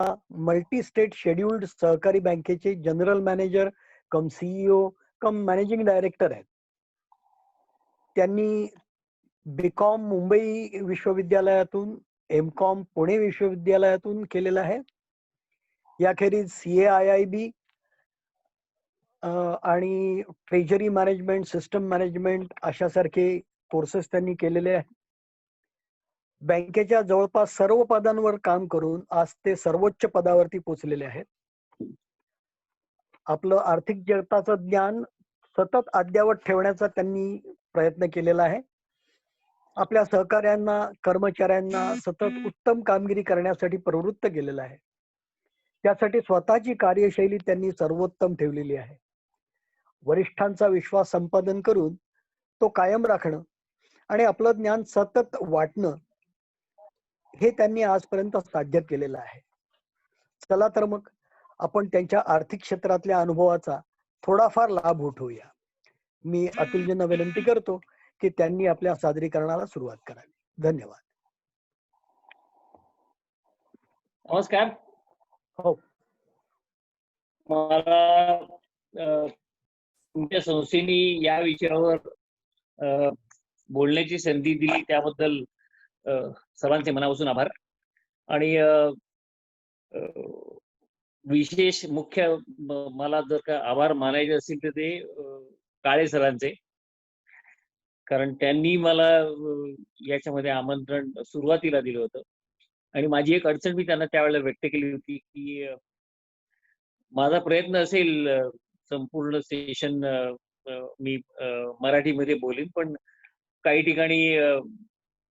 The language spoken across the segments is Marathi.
मल्टी स्टेट शेड्यूल्ड सहकारी बँकेचे जनरल मॅनेजर कम सीईओ कम मॅनेजिंग डायरेक्टर आहेत. त्यांनी बीकॉम मुंबई विश्वविद्यालयातून, एमकॉम पुणे विश्वविद्यालयातून केलेलं आहे. याखेरीज CAIIB आणि ट्रेजरी मॅनेजमेंट, सिस्टम मॅनेजमेंट अशासारखे कोर्सेस त्यांनी केलेले आहेत. बँकेच्या जवळपास सर्व पदांवर काम करून आज ते सर्वोच्च पदावरती पोहोचलेले आहेत. आपलं आर्थिक जगताचं ज्ञान सतत अद्ययावत ठेवण्याचा त्यांनी प्रयत्न केलेला आहे. आपल्या सहकाऱ्यांना, कर्मचाऱ्यांना सतत उत्तम कामगिरी करण्यासाठी प्रवृत्त केलेलं आहे. त्यासाठी स्वतःची कार्यशैली त्यांनी सर्वोत्तम ठेवलेली आहे. वरिष्ठांचा विश्वास संपादन करून तो कायम राखणं आणि आपलं ज्ञान सतत वाटणं हे त्यांनी आजपर्यंत साध्य केलेलं आहे. चला तर मग आपण त्यांच्या आर्थिक क्षेत्रातल्या अनुभवाचा थोडाफार लाभ उठवूया. मी अतुलजींना विनंती करतो की त्यांनी आपल्या सादरीकरणाला सुरुवात करावी. धन्यवाद. नमस्कार. हो, मला तुमच्या संस्थेने या विषयावर बोलण्याची संधी दिली त्याबद्दल सर्वांचे मनापासून आभार. आणि विशेष मुख्य मला जर का आभार मानायचे असतील तर ते काळे सरांचे, कारण त्यांनी मला याच्यामध्ये आमंत्रण सुरुवातीला दिलं होतं. आणि माझी एक अडचण मी त्यांना त्यावेळेला व्यक्त केली होती की माझा प्रयत्न असेल संपूर्ण सेशन मी मराठीमध्ये बोलेन, पण काही ठिकाणी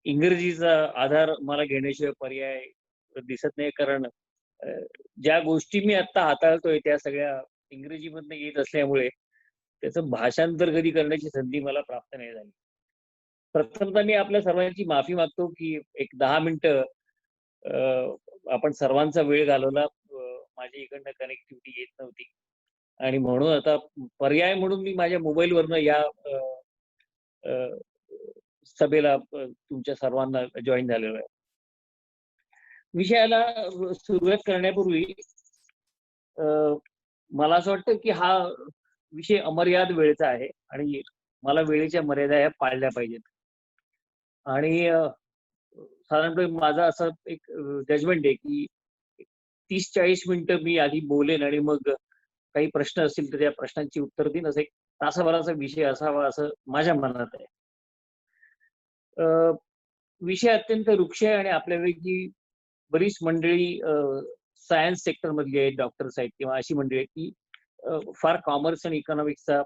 इंग्रजीचा आधार मला घेण्याशिवाय पर्याय दिसत नाही, कारण ज्या गोष्टी मी आता हाताळतोय त्या सगळ्या इंग्रजीमधनं येत असल्यामुळे त्याचं भाषांतर कधी करण्याची संधी मला प्राप्त नाही झाली. प्रथमतः मी आपल्या सर्वांची माफी मागतो की एक 10 मिनिटं आपण सर्वांचा वेळ घालवला. माझ्या इकडनं कनेक्टिव्हिटी येत नव्हती आणि म्हणून आता पर्याय म्हणून मी माझ्या मोबाईलवरनं या सभेला तुमच्या सर्वांना जॉईन झालेलो आहे. विषयाला सुरुवात करण्यापूर्वी मला असं वाटतं की हा विषय अमर्याद वेळेचा आहे आणि मला वेळेच्या मर्यादा ह्या पाळल्या पाहिजेत. आणि साधारणपणे माझा असं एक जजमेंट आहे की 30-40 मिनिटं मी आधी बोलेन आणि मग काही प्रश्न असतील तर त्या प्रश्नांची उत्तर देईन. असं एक तासाभराचा विषय असावा असं माझ्या मनात आहे. विषय अत्यंत रुक्ष आहे आणि आपल्यापैकी बरीच मंडळी सायन्स सेक्टर मधली आहेत, डॉक्टर्स आहेत किंवा अशी मंडळी आहेत की फार कॉमर्स आणि इकॉनॉमिक्सचा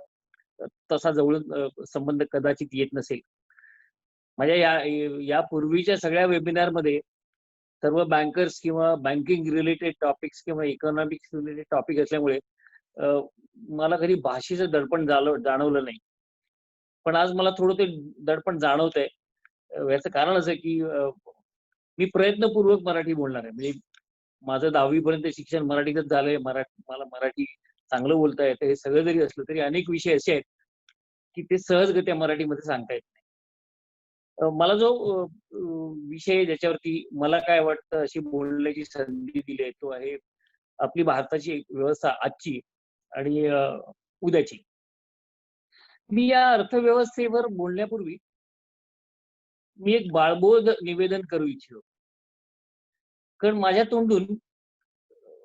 तसा जवळून संबंध कदाचित येत नसेल. माझ्या या पूर्वीच्या सगळ्या वेबिनारमध्ये सर्व बँकर्स किंवा बँकिंग रिलेटेड टॉपिक्स किंवा इकॉनॉमिक्स रिलेटेड टॉपिक असल्यामुळे मला कधी भाषेचं दडपण जाणवलं नाही. पण आज मला थोडं ते दडपण जाणवत आहे. याचं कारण असं की मी प्रयत्नपूर्वक मराठी बोलणार आहे. म्हणजे माझं 10वी पर्यंत शिक्षण मराठीतच झालंय. मला मराठी चांगलं बोलता येतं. हे सगळं जरी असलं तरी अनेक विषय असे आहेत की ते सहजगत्या मराठीमध्ये सांगता येत नाही. मला जो विषय ज्याच्यावरती मला काय वाटतं अशी बोलण्याची संधी दिली आहे तो आहे आपली भारताची व्यवस्था आजची आणि उद्याची. मी या अर्थव्यवस्थेवर बोलण्यापूर्वी मी एक बाळबोध निवेदन करू इच्छितो, कारण माझ्या तोंडून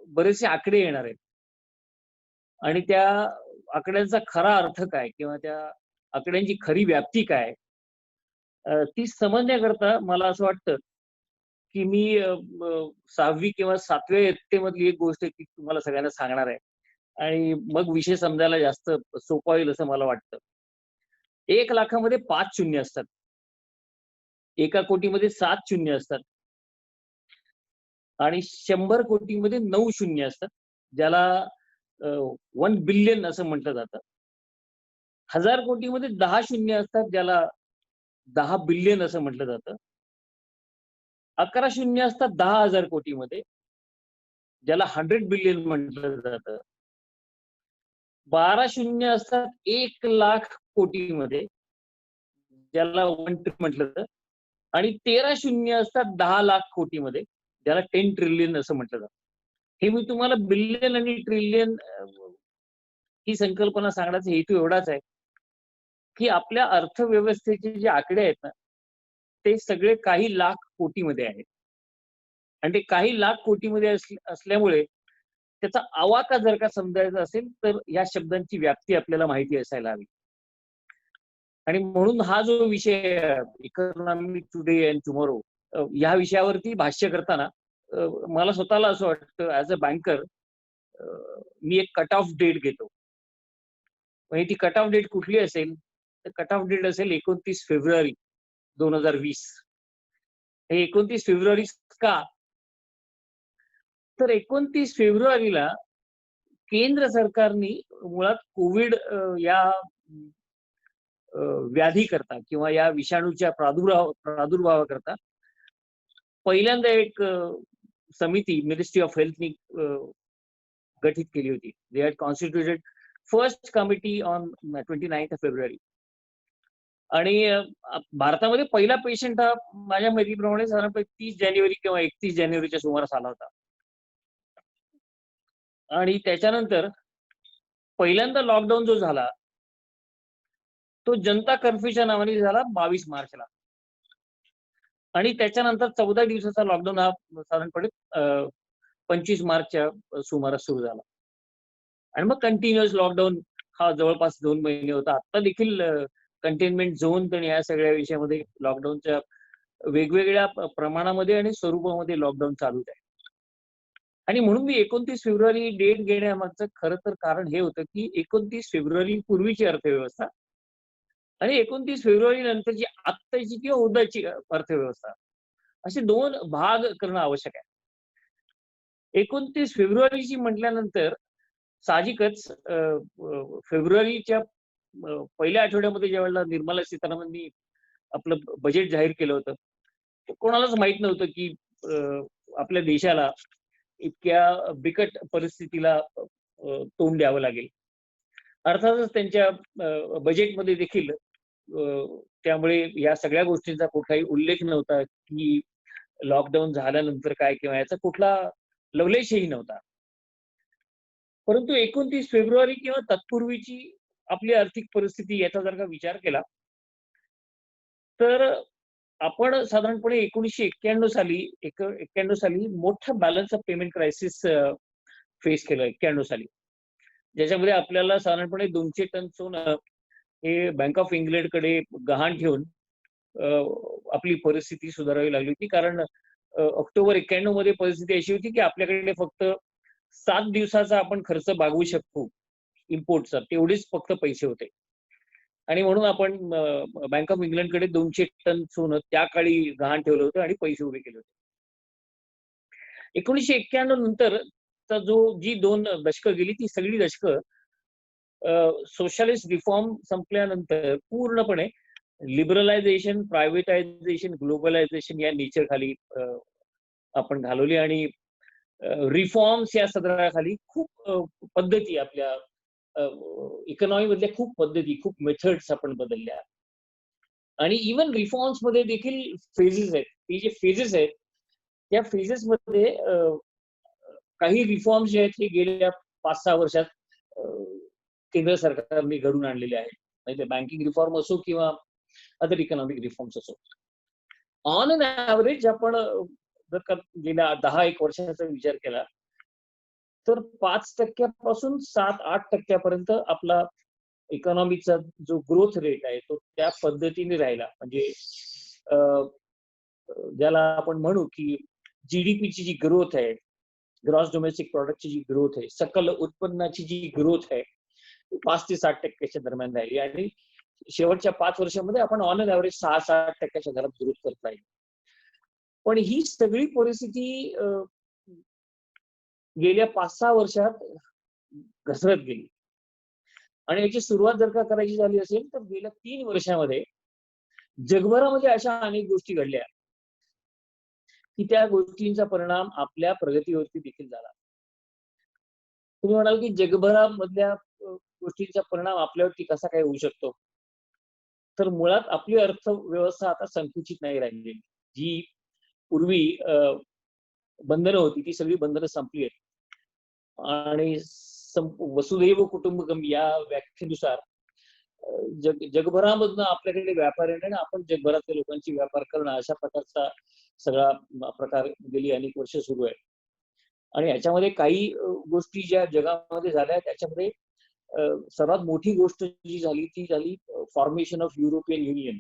बरेचसे आकडे येणार आहेत आणि त्या आकड्यांचा खरा अर्थ काय किंवा त्या आकड्यांची खरी व्याप्ती काय ती समजण्याकरता मला असं वाटतं की मी 6वी किंवा 7व्या इयत्तेमधली एक गोष्ट ती तुम्हाला सगळ्यांना सांगणार आहे आणि मग विषय समजायला जास्त सोपा होईल असं मला वाटतं. 1 लाखामध्ये 5 शून्य असतात, 1 कोटीमध्ये 7 शून्य असतात आणि 100 कोटीमध्ये 9 शून्य असतात, ज्याला 1 बिलियन असं म्हटलं जातं. 1000 कोटीमध्ये 10 शून्य असतात, ज्याला 10 बिलियन असं म्हटलं जातं. 11 शून्य असतात 10,000 कोटीमध्ये, ज्याला 100 बिलियन म्हटलं जातं. 12 शून्य असतात 1 लाख कोटीमध्ये, ज्याला 1 ट्रिलियन म्हटलं जातं. आणि 13 शून्य असतात 10 लाख कोटीमध्ये, ज्याला 10 ट्रिलियन असं म्हटलं जातं. हे मी तुम्हाला बिलियन आणि ट्रिलियन ही संकल्पना सांगण्याचा हेतू एवढाच आहे की आपल्या अर्थव्यवस्थेचे जे आकडे आहेत ना, ते सगळे काही लाख कोटीमध्ये आहेत. आणि ते काही लाख कोटीमध्ये असल्यामुळे त्याचा आवाका जर का समजायचा असेल तर या शब्दांची व्याप्ती आपल्याला माहिती असायला हवी. आणि म्हणून हा जो विषय इकॉनॉमी टुडे अँड टुमॉरो या विषयावरती भाष्य करताना मला स्वतःला असं वाटतं ऍज अ बँकर मी एक कट ऑफ डेट घेतो. म्हणजे ती कट ऑफ डेट कुठली असेल तर कट ऑफ डेट असेल 29 फेब्रुवारी 2020. हे 29 फेब्रुवारी का? तर 29 फेब्रुवारीला केंद्र सरकारने मुळात कोविड या व्याधी करता किंवा या विषाणूच्या प्रादुर्भावाकरता पहिल्यांदा एक समिती मिनिस्ट्री ऑफ हेल्थनी गठीत केली होती. They had constituted first committee on 29 February. आणि भारतामध्ये पहिला पेशंट हा माझ्या माहितीप्रमाणे साधारणपणे 30 जानेवारी किंवा 31 जानेवारीच्या सुमारास आला होता. आणि त्याच्यानंतर पहिल्यांदा लॉकडाऊन जो झाला तो जनता कर्फ्यूच्या नावाने झाला 22 मार्चला. आणि त्याच्यानंतर 14 दिवसाचा लॉकडाऊन हा साधारणपणे 25 मार्चच्या सुमारास सुरू झाला. आणि मग कंटिन्युअस लॉकडाऊन हा जवळपास 2 महिने होता. आता देखील कंटेनमेंट झोन आणि या सगळ्या विषयामध्ये लॉकडाऊनच्या वेगवेगळ्या प्रमाणामध्ये आणि स्वरूपामध्ये लॉकडाऊन चालूच आहे. आणि म्हणून मी 29 फेब्रुवारी डेट घेण्यामागचं खरं तर कारण हे होतं की 29 फेब्रुवारी पूर्वीची अर्थव्यवस्था आणि 29 फेब्रुवारी नंतरची आत्ताची किंवा उद्याची अर्थव्यवस्था असे 2 भाग करणं आवश्यक आहे. 29 फेब्रुवारीची म्हटल्यानंतर साहजिकच फेब्रुवारीच्या पहिल्या आठवड्यामध्ये ज्यावेळेला निर्मला सीतारामननी आपलं बजेट जाहीर केलं होतं, कोणालाच माहित नव्हतं की आपल्या देशाला इतक्या बिकट परिस्थितीला तोंड द्यावं लागेल. अर्थातच त्यांच्या बजेटमध्ये देखील त्यामुळे या सगळ्या गोष्टींचा कुठलाही उल्लेख नव्हता की लॉकडाऊन झाल्यानंतर काय किंवा याचा कुठला लवलेशही नव्हता. परंतु 29 फेब्रुवारी किंवा तत्पूर्वीची आपली आर्थिक परिस्थिती याचा जर का विचार केला तर आपण साधारणपणे 1991 साली मोठं balance of payment crisis face केलं 91 साली. ज्याच्यामध्ये आपल्याला साधारणपणे 200 टन सोनं हे बँक ऑफ इंग्लंडकडे गहाण ठेवून आपली परिस्थिती सुधारावी लागली होती. कारण ऑक्टोबर 91 मध्ये परिस्थिती अशी होती की आपल्याकडे फक्त 7 दिवसाचा आपण खर्च भागवू शकतो इम्पोर्टचा, तेवढेच फक्त पैसे होते. आणि म्हणून आपण बँक ऑफ इंग्लंडकडे 200 टन सोनं त्या काळी गहाण ठेवलं होतं आणि पैसे उभे केले होते. 1991 नंतर जी 2 दशकं गेली ती सगळी दशकं सोशलिस्ट रिफॉर्म संपल्यानंतर पूर्णपणे लिबरलायझेशन, प्रायव्हेटायझेशन, ग्लोबलायझेशन या नेचर खाली आपण घालवली आणि रिफॉर्म्स या सदराखाली खूप पद्धती आपल्या इकॉनॉमी मधल्या खूप पद्धती, खूप मेथड्स आपण बदलल्या. आणि इव्हन रिफॉर्म्स मध्ये देखील फेजेस आहेत. हे जे फेजेस आहेत त्या फेजेस मध्ये काही रिफॉर्म्स जे आहेत हे गेल्या 5-6 वर्षात केंद्र सरकारने घडून आणलेले आहेत. म्हणजे बँकिंग रिफॉर्म असो किंवा अदर इकॉनॉमिक रिफॉर्म्स असो. ऑन अन ॲव्हरेज आपण जर का गेल्या 10-1 वर्षाचा विचार केला तर 5% पासून 7-8% पर्यंत आपला इकॉनॉमीचा जो ग्रोथ रेट आहे तो त्या पद्धतीने राहिला. म्हणजे ज्याला आपण म्हणू की जीडीपीची जी ग्रोथ आहे, ग्रॉस डोमेस्टिक प्रोडक्टची जी ग्रोथ आहे, सकल उत्पन्नाची जी ग्रोथ आहे 5 ते 7% दरम्यान राहिली. आणि शेवटच्या 5 वर्षामध्ये आपण ऑन अन ॲव्हरेज 6-7% घरात ग्रोथ करत राहिलो. पण ही सगळी परिस्थिती गेल्या 5-6 वर्षात घसरत गेली. आणि याची सुरुवात जर का करायची झाली असेल तर गेल्या 3 वर्षामध्ये जगभरामध्ये अशा अनेक गोष्टी घडल्या की त्या गोष्टींचा परिणाम आपल्या प्रगतीवरती देखील झाला. तुम्ही म्हणाल की जगभरामधल्या गोष्टींचा परिणाम आपल्यावरती कसा काय होऊ शकतो? तर मुळात आपली अर्थव्यवस्था आता संकुचित नाही राहिलेली. जी पूर्वी बंधनं होती ती सगळी बंधनं संपली आहेत. आणि वसुधैव कुटुंबकम या व्याख्येनुसार जगभरामधनं आपल्याकडे व्यापार येणं आणि आपण जगभरातल्या लोकांची व्यापार करणं अशा प्रकारचा सगळा प्रकार गेली अनेक वर्ष सुरू आहे. आणि याच्यामध्ये काही गोष्टी ज्या जगामध्ये झाल्या त्याच्यामध्ये सर्वात मोठी गोष्ट जी झाली ती झाली फॉर्मेशन ऑफ युरोपियन युनियन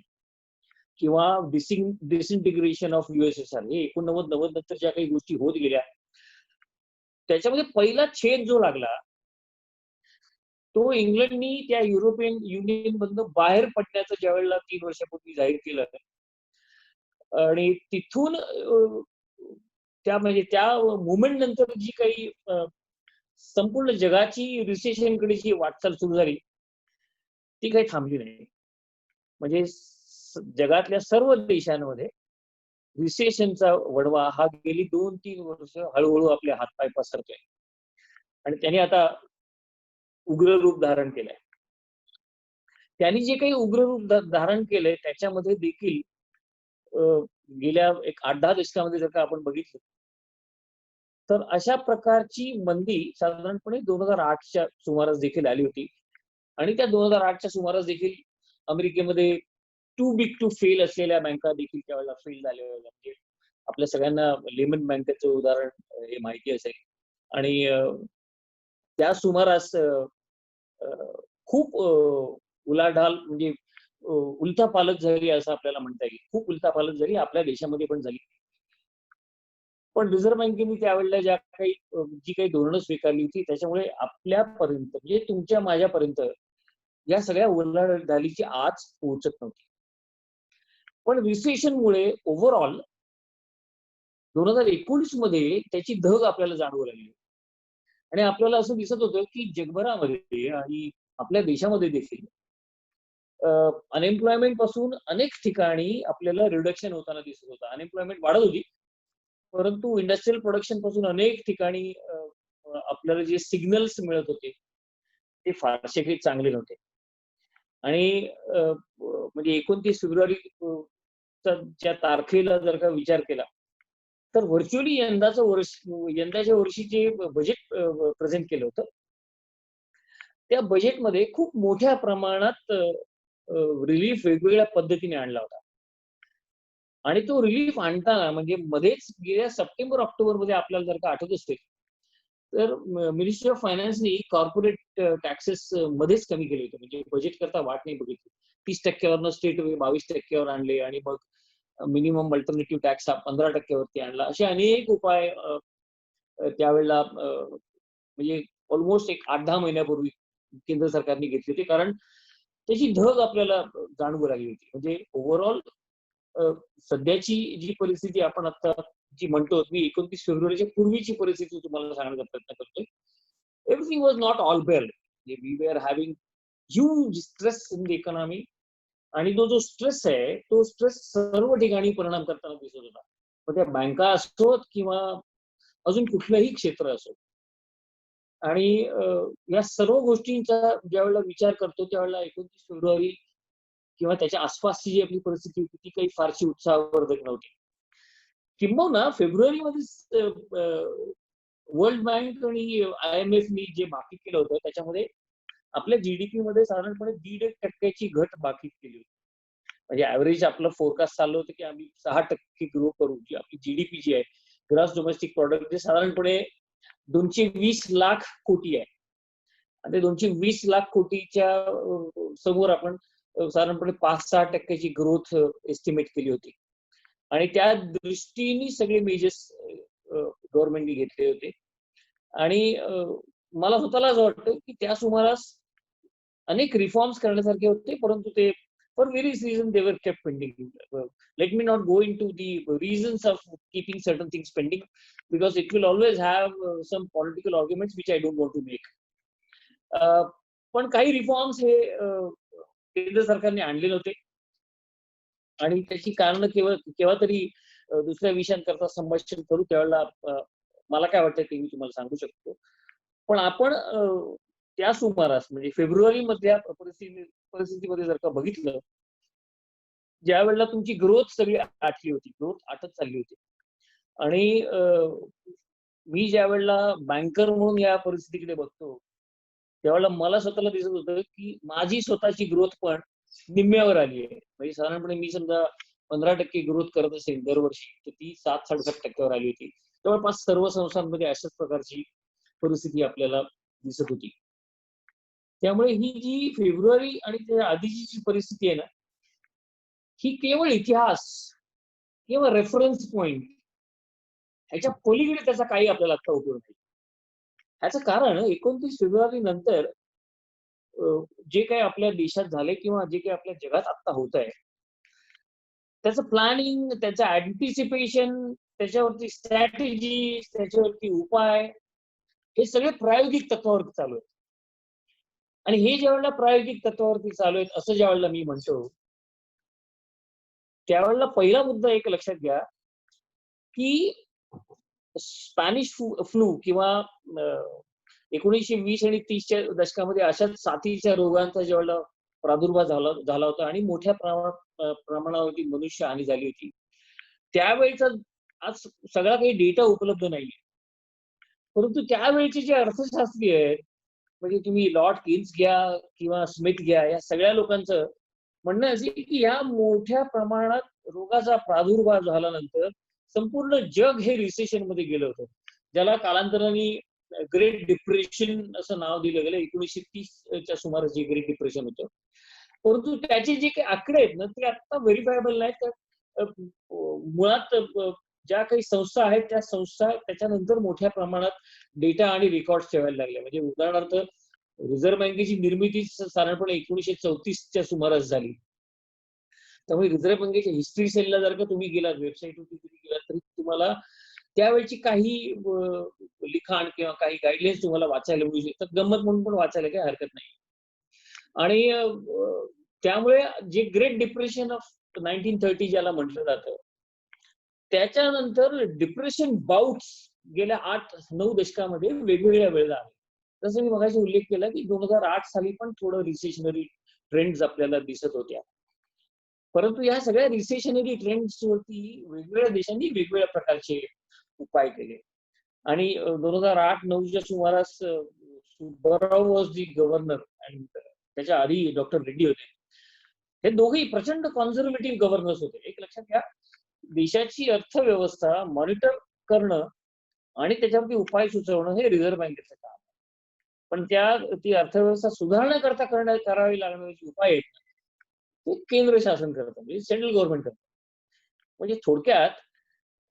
किंवा डिसइंटिग्रेशन ऑफ USSR. हे 89-90 नंतर ज्या काही गोष्टी होत गेल्या त्याच्यामध्ये पहिला छेद जो लागला तो इंग्लंडनी त्या युरोपियन युनियन मधनं बाहेर पडण्याचं ज्या वेळेला 3 वर्षापूर्वी जाहीर केलं आणि तिथून त्या मुवमेंट नंतर जी काही संपूर्ण जगाची रिसेशनकडे जी वाटचाल सुरू झाली ती काही थांबली नाही. म्हणजे जगातल्या सर्व देशांमध्ये रिसेशनचा वडवा हा गेली 2-3 वर्ष हळूहळू आपले हातपाय पसरतोय आणि त्याने आता उग्र रूप धारण केलंय. त्यांनी जे काही उग्र रूप धारण केलंय त्याच्यामध्ये देखील गेल्या एक 8-10 दशकामध्ये जर का आपण बघितलं तर अशा प्रकारची मंदी साधारणपणे 2008च्या सुमारास देखील आली होती आणि त्या 2008च्या सुमारास देखील अमेरिकेमध्ये टू बिग टू फेल असलेल्या बँका देखील त्यावेळेला फेल झालेल्या होत्या. म्हणजे आपल्या सगळ्यांना लेमन बँकेचं उदाहरण हे माहिती असेल आणि त्या सुमारास खूप उलाढाल म्हणजे उलथापालथ झाली असं आपल्याला म्हणता येईल. खूप उलथापालथ झाली आपल्या देशामध्ये पण झाली. पण रिझर्व्ह बँकेने त्यावेळेला जी काही धोरणं स्वीकारली होती त्याच्यामुळे आपल्यापर्यंत म्हणजे तुमच्या माझ्यापर्यंत या सगळ्या उलाढालीची आज पोहोचत नव्हती. पण रिसेशनमुळे ओव्हरऑल 2019 मध्ये त्याची धग आपल्याला जाणवू लागली आणि आपल्याला असं दिसत होतं की जगभरामध्ये आणि आपल्या देशामध्ये देखील अनएम्प्लॉयमेंट पासून अनेक ठिकाणी आपल्याला रिडक्शन होताना दिसत होतं. अनएम्प्लॉयमेंट वाढत होती परंतु इंडस्ट्रियल प्रोडक्शन पासून अनेक ठिकाणी आपल्याला जे सिग्नल्स मिळत होते ते फारसे काही चांगले नव्हते. आणि म्हणजे 29 फेब्रुवारी च्या तारखेला जर का विचार केला तर व्हर्च्युअली यंदाच्या वर्षी जे बजेट प्रेझेंट केलं होतं त्या बजेटमध्ये खूप मोठ्या प्रमाणात रिलीफ वेगवेगळ्या पद्धतीने आणला होता आणि तो रिलीफ आणताना म्हणजे मध्येच गेल्या सप्टेंबर-ऑक्टोबर मध्ये आपल्याला जर का आठवत असेल तर मिनिस्ट्री ऑफ फायनान्सनी कॉर्पोरेट टॅक्सेस मध्येच कमी केले होते. म्हणजे बजेट करता वाट नाही बघितली. 30% स्टेट 22% आणले आणि मग मिनिमम अल्टरनेटिव्ह टॅक्स हा 15% आणला. असे अनेक उपाय त्यावेळेला म्हणजे ऑलमोस्ट एक 8-10 महिन्यापूर्वी केंद्र सरकारने घेतले होते कारण त्याची धग आपल्याला जाणवू लागली होती. म्हणजे ओव्हरऑल सध्याची जी परिस्थिती आपण आता जी म्हणतो मी 29 फेब्रुवारीच्या पूर्वीची परिस्थिती तुम्हाला सांगण्याचा प्रयत्न करतोय. Everything was not all well. We were having huge stress in the economy आणि तो जो स्ट्रेस आहे तो स्ट्रेस सर्व ठिकाणी परिणाम करताना दिसत होता. मग त्या बँका असोत किंवा अजून कुठलंही क्षेत्र असो. आणि या सर्व गोष्टींचा ज्यावेळेला विचार करतो त्यावेळेला 29 फेब्रुवारी किंवा त्याच्या आसपासची जी आपली परिस्थिती होती ती काही फारशी उत्साहवर्धक नव्हती. किंबहुना फेब्रुवारीमध्ये वर्ल्ड बँक आणि IMFनी जे भाकीत केलं होतं त्याच्यामध्ये आपल्या जीडीपी मध्ये साधारणपणे 1.5% घट भाकीत केली होती. म्हणजे ऍव्हरेज आपलं फोरकास्ट चाललं होतं की आम्ही 6% ग्रो करू. जी आपली जीडीपी जी आहे ग्रॉस डोमेस्टिक प्रॉडक्ट जे साधारणपणे 220 लाख कोटी आहे आणि 220 लाख कोटीच्या समोर आपण साधारणपणे 5-6% ग्रोथ एस्टिमेट केली होती आणि त्या दृष्टीने सगळे मेजर्स गव्हर्नमेंटने घेतले होते आणि मला स्वतःला असं वाटतं की त्या सुमारास अनेक रिफॉर्म्स करण्यासारखे होते परंतु ते for various reason they were kept pending. Let me not go into the reasons of keeping certain things pending because it will always have some political arguments which I don't want to make. पण काही रिफॉर्म्स हे केंद्र सरकारने आणले नव्हते आणि त्याची कारण केव्हा तरी दुसऱ्या विषयांकरता संभाषण करू त्यावेळेला मला काय वाटतं ते मी तुम्हाला सांगू शकतो. पण आपण त्या सुमारास म्हणजे फेब्रुवारी मधल्या परिस्थितीमध्ये जर का बघितलं ज्या वेळेला तुमची ग्रोथ सगळी आटली होती ग्रोथ आटत चालली होती आणि मी ज्या वेळेला बँकर म्हणून या परिस्थितीकडे बघतो, त्यावेळेला मला स्वतःला दिसत होतं की माझी स्वतःची ग्रोथ पण निम्म्यावर आली आहे. म्हणजे साधारणपणे मी समजा 15% ग्रोथ करत असेल दरवर्षी, तर ती 7-7.5% आली होती. जवळपास सर्व संस्थांमध्ये अशाच प्रकारची परिस्थिती आपल्याला दिसत होती. त्यामुळे ही जी फेब्रुवारी आणि त्या आधीची जी परिस्थिती आहे ना, ही केवळ इतिहास किंवा रेफरन्स पॉइंट ह्याच्या पलीकडे त्याचा काही आपल्याला आता उपयोग नाही. ह्याचं कारण 29 फेब्रुवारी नंतर जे काही आपल्या देशात झालंय किंवा जे काही आपल्या जगात आता होत आहे, त्याचं प्लॅनिंग, त्याचं अँटिसिपेशन, त्याच्यावरती स्ट्रॅटेजी, त्याच्यावरती उपाय, हे सगळे प्रायोगिक तत्वावरती चालू आहेत. आणि हे ज्यावेळेला प्रायोगिक तत्वावरती चालू आहेत असं ज्यावेळेला मी म्हणतो, त्यावेळेला पहिला मुद्दा एक लक्षात घ्या, की स्पॅनिश फ्लू किंवा 1920 आणि 30च्या दशकामध्ये अशाच साथीच्या रोगांचा ज्यावेळेला प्रादुर्भाव झाला होता आणि मोठ्या प्रमाणावरती मनुष्यहानी झाली होती. त्यावेळेचा आज सगळा काही डेटा उपलब्ध नाहीये. परंतु त्यावेळेचे जे अर्थशास्त्री आहेत, म्हणजे तुम्ही लॉर्ड केन्स घ्या किंवा स्मिथ घ्या, या सगळ्या लोकांचं म्हणणं असे की या मोठ्या प्रमाणात रोगाचा प्रादुर्भाव झाल्यानंतर संपूर्ण जग हे रिसेशन मध्ये गेलं होतं, ज्याला कालांतराने ग्रेट डिप्रेशन असं नाव दिलं गेलं. 1930च्या सुमारास जे ग्रेट डिप्रेशन होतं. परंतु त्याचे जे काही आकडे आहेत ना, ते आता व्हेरिफायबल नाहीत. तर मुळात ज्या काही संस्था आहेत त्या संस्था त्याच्यानंतर मोठ्या प्रमाणात डेटा आणि रेकॉर्ड ठेवायला लागल्या. म्हणजे उदाहरणार्थ रिझर्व्ह बँकेची निर्मिती साधारणपणे 1934च्या सुमारास झाली. त्यामुळे रिझर्व्ह बँकेच्या हिस्ट्री सेलला जर का तुम्ही गेलात, वेबसाईटवरती तुम्ही गेलात, तरी तुम्हाला त्यावेळची काही लिखाण किंवा काही गाईडलाईन्स तुम्हाला वाचायला मिळू शकतात. गंमत म्हणून पण वाचायला काही हरकत नाही. आणि त्यामुळे जे ग्रेट डिप्रेशन ऑफ 1930 ज्याला म्हटलं जातं, त्याच्यानंतर डिप्रेशन बाउट्स गेल्या 8-9 दशकामध्ये वेगवेगळ्या वेळेला आले. जसं मी मगाशी उल्लेख केला की 2008 साली पण थोडं रिसेशनरी ट्रेंड्स आपल्याला दिसत होत्या. परंतु या सगळ्या रिसेशनरी ट्रेंड्स वरती वेगवेगळ्या देशांनी वेगवेगळ्या प्रकारचे उपाय केले. आणि 2008-9च्या सुमारास सुब्बाराव वॉज दी गव्हर्नर आणि त्याच्या आधी डॉक्टर रेड्डी होते. हे दोघेही प्रचंड कॉन्झर्वेटिव्ह गव्हर्नर्स होते. एक लक्षात घ्या, देशाची अर्थव्यवस्था मॉनिटर करणं आणि त्याच्यावरती उपाय सुचवणं हे रिझर्व्ह बँकेचं काम आहे. पण ती अर्थव्यवस्था सुधारण्याकरता करावे लागणारे उपाय आहेत ना, ते केंद्र शासन करतं, म्हणजे सेंट्रल गव्हर्नमेंट करतं. म्हणजे थोडक्यात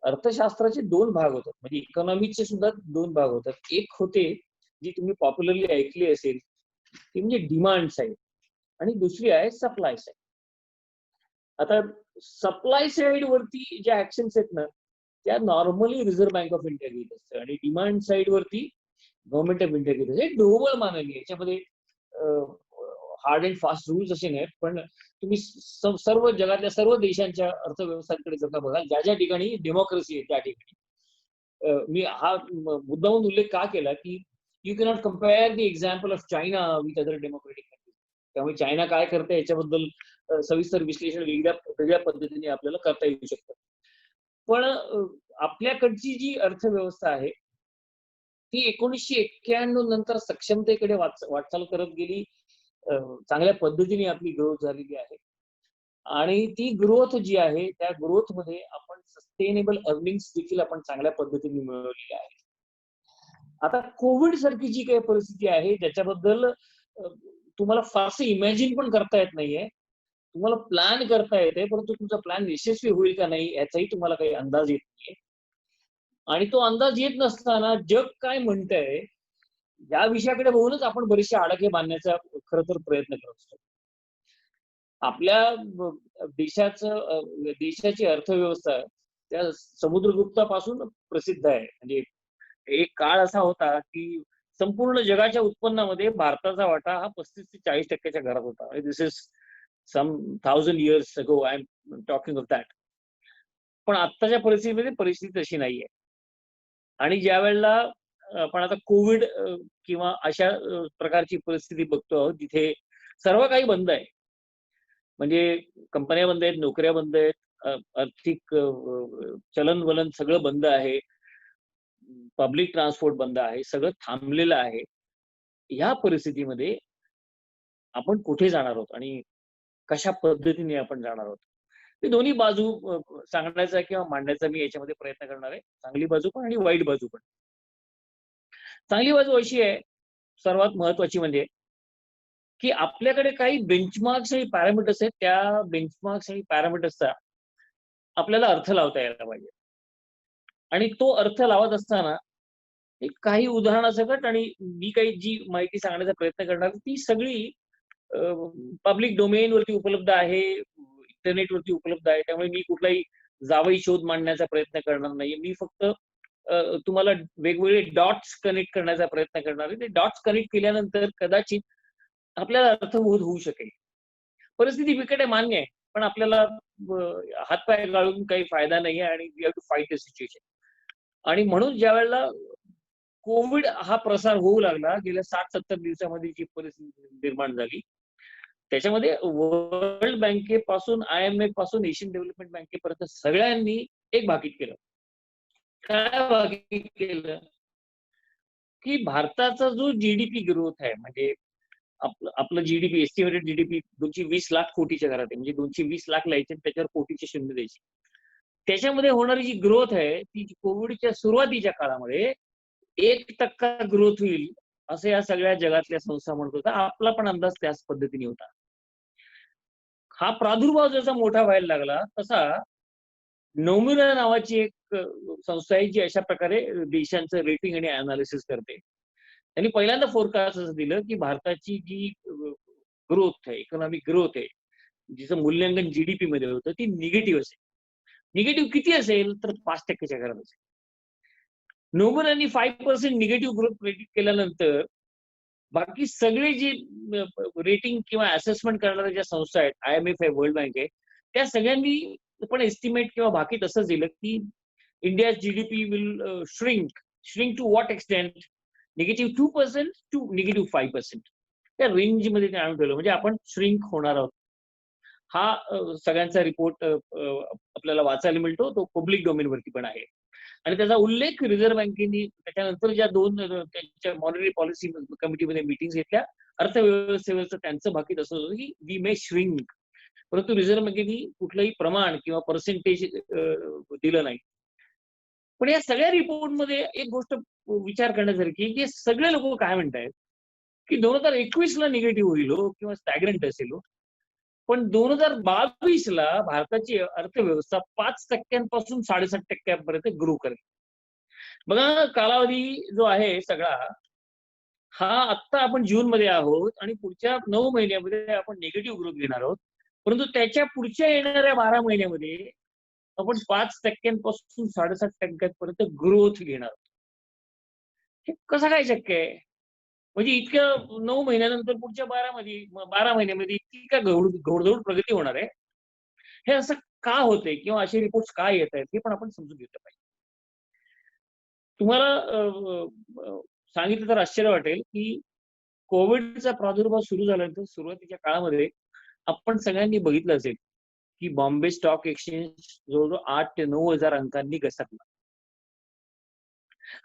अर्थशास्त्राचे 2 भाग होतात, म्हणजे इकॉनॉमीचे सुद्धा 2 भाग होतात. एक होते जी तुम्ही पॉप्युलरली ऐकली असेल, ती म्हणजे डिमांड साईड, आणि दुसरी आहे सप्लाय साईड. आता सप्लाय साईड वरती ज्या ऍक्शन्स आहेत ना, त्या normally reserve bank of India घेत असते, आणि डिमांड साईड वरती गव्हर्नमेंट ऑफ इंडिया घेत असते. ग्लोबल मानली याच्यामध्ये हार्ड अँड फास्ट रूल्स असे नाहीत. पण तुम्ही सर्व जगातल्या सर्व देशांच्या अर्थव्यवस्थांकडे जर का बघाल, ज्या ज्या ठिकाणी डेमोक्रेसी आहे त्या ठिकाणी, मी हा मुद्दामून उल्लेख का केला की you cannot compare the example of China with other democratic countries. त्यामुळे चायना काय करते याच्याबद्दल सविस्तर विश्लेषण वेगळ्या पद्धतीने आपल्याला करता येऊ शकतं. पण आपल्याकडची जी अर्थव्यवस्था आहे ती 1991 नंतर सक्षमतेकडे वाटचाल करत गेली. चांगल्या पद्धतीने आपली ग्रोथ झालेली आहे, आणि ती ग्रोथ जी आहे त्या ग्रोथ मध्ये आपण सस्टेनेबल अर्निंग्स देखील आपण चांगल्या पद्धतीने मिळवलेली आहे. आता कोविड सारखी जी काही परिस्थिती आहे ज्याच्याबद्दल तुम्हाला फारसं इमॅजिन पण करता येत नाहीये, तुम्हाला प्लॅन करता येते, परंतु तुमचा प्लॅन यशस्वी होईल का नाही याचाही तुम्हाला काही अंदाज येत नाहीये. आणि तो अंदाज येत नसताना जग काय म्हणतंय या विषयाकडे बघूनच आपण बरेचसे आडाखे बांधण्याचा खरं तर प्रयत्न करत असतो. आपल्या देशाची अर्थव्यवस्था त्या समुद्रगुप्तापासून प्रसिद्ध आहे. म्हणजे एक काळ असा होता की संपूर्ण जगाच्या उत्पन्नामध्ये भारताचा वाटा हा 35 ते 40% घरात होता. This is some 1000 years ago I am talking of that. पण आत्ताच्या परिस्थितीमध्ये परिस्थिती तशी नाहीये. आणि ज्या वेळेला आपण आता कोविड किंवा अशा प्रकारची परिस्थिती बघतो आहोत जिथे सर्व काही बंद आहे, म्हणजे कंपन्या बंद आहेत, नोकऱ्या बंद आहेत, आर्थिक चलन वलन सगळं बंद आहे, पब्लिक ट्रान्सपोर्ट बंद आहे, सगळं थांबलेलं आहे. ह्या परिस्थितीमध्ये आपण कुठे जाणार आहोत आणि कशा पद्धतीने आपण जाणार आहोत? हे दोन्ही बाजू सांगण्याचा किंवा मांडण्याचा मी याच्यामध्ये प्रयत्न करणार आहे. चांगली बाजू पण आणि वाईट बाजू पण. चांगली बाजू अशी आहे, सर्वात महत्त्वाची म्हणजे, की आपल्याकडे काही बेंचमार्क्स आणि पॅरामीटर्स आहेत. त्या बेंचमार्क्स आणि पॅरामीटर्सचा आपल्याला अर्थ लावता यायला पाहिजे. आणि तो अर्थ लावत असताना एक काही उदाहरणासकट आणि मी काही जी माहिती सांगण्याचा प्रयत्न करणार ती सगळी पब्लिक डोमेन वरती उपलब्ध आहे, इंटरनेटवरती उपलब्ध आहे. त्यामुळे मी कुठलाही जावई शोध मांडण्याचा प्रयत्न करणार नाहीये. मी फक्त तुम्हाला वेगवेगळे डॉट्स कनेक्ट करण्याचा प्रयत्न करणार आहे. ते डॉट्स कनेक्ट केल्यानंतर कदाचित आपल्याला अर्थबोध होऊ शकेल. परिस्थिती बिकट आहे मान्य आहे. पण आपल्याला हातपाय गाळून काही फायदा नाहीये आणि we have to fight the situation. आणि म्हणून ज्यावेळेला कोविड हा प्रसार होऊ लागला, गेल्या 60-70 दिवसामध्ये जी परिस्थिती निर्माण झाली, त्याच्यामध्ये वर्ल्ड बँकेपासून, IMF पासून, एशियन डेव्हलपमेंट बँकेपर्यंत सगळ्यांनी एक भाकीत केलं. काय भाकीत केलं? की भारताचा जो जीडीपी ग्रोथ आहे, म्हणजे आपलं जीडीपी, एस्टिमेटेड जीडीपी 220 लाख कोटीच्या घरात आहे. म्हणजे 220 लाख लिहायचे आणि त्याच्यावर कोटीचे शून्य द्यायचे. त्याच्यामध्ये होणारी जी ग्रोथ आहे ती कोविडच्या सुरुवातीच्या काळामध्ये 1% ग्रोथ होईल असं या सगळ्या जगातल्या संस्था म्हणत होत्या. आपला पण अंदाज त्याच पद्धतीने होता. हा प्रादुर्भाव जसा मोठा व्हायला लागला तसा नोमिरा नावाची एक संस्था आहे जी अशा प्रकारे देशांचं रेटिंग आणि अनालिसिस करते. त्यांनी पहिल्यांदा फोरकास्ट असं दिलं की भारताची जी ग्रोथ आहे, इकॉनॉमिक ग्रोथ आहे, जिचं मूल्यांकन जीडीपी मध्ये होतं, ती निगेटिव्ह असेल. निगेटिव्ह किती असेल तर 5%च्या घरात असेल. नोमिरांनी 5% निगेटिव्ह ग्रोथ प्रेडिक्ट केल्यानंतर बाकी सगळे जे रेटिंग किंवा असेसमेंट करणाऱ्या ज्या संस्था आहेत, IMF आहे, वर्ल्ड बँक आहे, त्या सगळ्यांनी पण एस्टिमेट किंवा भाकीत असंच दिलं की India GDP will shrink to what extent, -2% to -5%. त्या रेंजमध्ये ते आणून ठेवलं. म्हणजे आपण श्रिंक होणार आहोत. हा सगळ्यांचा रिपोर्ट आपल्याला वाचायला मिळतो. तो पब्लिक डोमेनवरती पण आहे. आणि त्याचा उल्लेख रिझर्व्ह बँकेने त्याच्यानंतर ज्या 2 त्यांच्या मॉनिटरी पॉलिसी कमिटीमध्ये मीटिंग्स घेतल्या, अर्थव्यवस्थेवरचं त्यांचं भाकीत असं होतं की वी मे श्रिंक. परंतु रिझर्व्ह बँकेने कुठलंही प्रमाण किंवा पर्सेंटेज दिलं नाही. पण या सगळ्या रिपोर्टमध्ये एक गोष्ट विचार करण्यासारखी की सगळे लोक काय म्हणतायत की 2021 ला निगेटिव्ह होईल किंवा स्टॅग्रंट असेल, पण 2022 ला भारताची अर्थव्यवस्था 5% पासून 7.5% ग्रो करेल. बघा कालावधी जो आहे सगळा हा आत्ता आपण जून मध्ये आहोत आणि पुढच्या 9 महिन्यामध्ये आपण निगेटिव्ह ग्रोथ घेणार आहोत. परंतु त्याच्या पुढच्या येणाऱ्या 12 महिन्यामध्ये आपण 5% 7.5% ग्रोथ घेणार आहोत. हे कसं काय शक्य आहे? म्हणजे इतक्या 9 महिन्यानंतर पुढच्या 12 महिन्यामध्ये इतकी का घोडदौड प्रगती होणार आहे? हे असं का होतंय किंवा असे रिपोर्ट्स का येत आहेत हे पण आपण समजून घेतलं पाहिजे. तुम्हाला सांगितलं तर आश्चर्य वाटेल की कोविडचा प्रादुर्भाव सुरू झाल्यानंतर सुरुवातीच्या काळामध्ये आपण सगळ्यांनी बघितलं असेल की बॉम्बे स्टॉक एक्सचेंज जवळजवळ 8,000 ते 9,000 अंकांनी घसरला.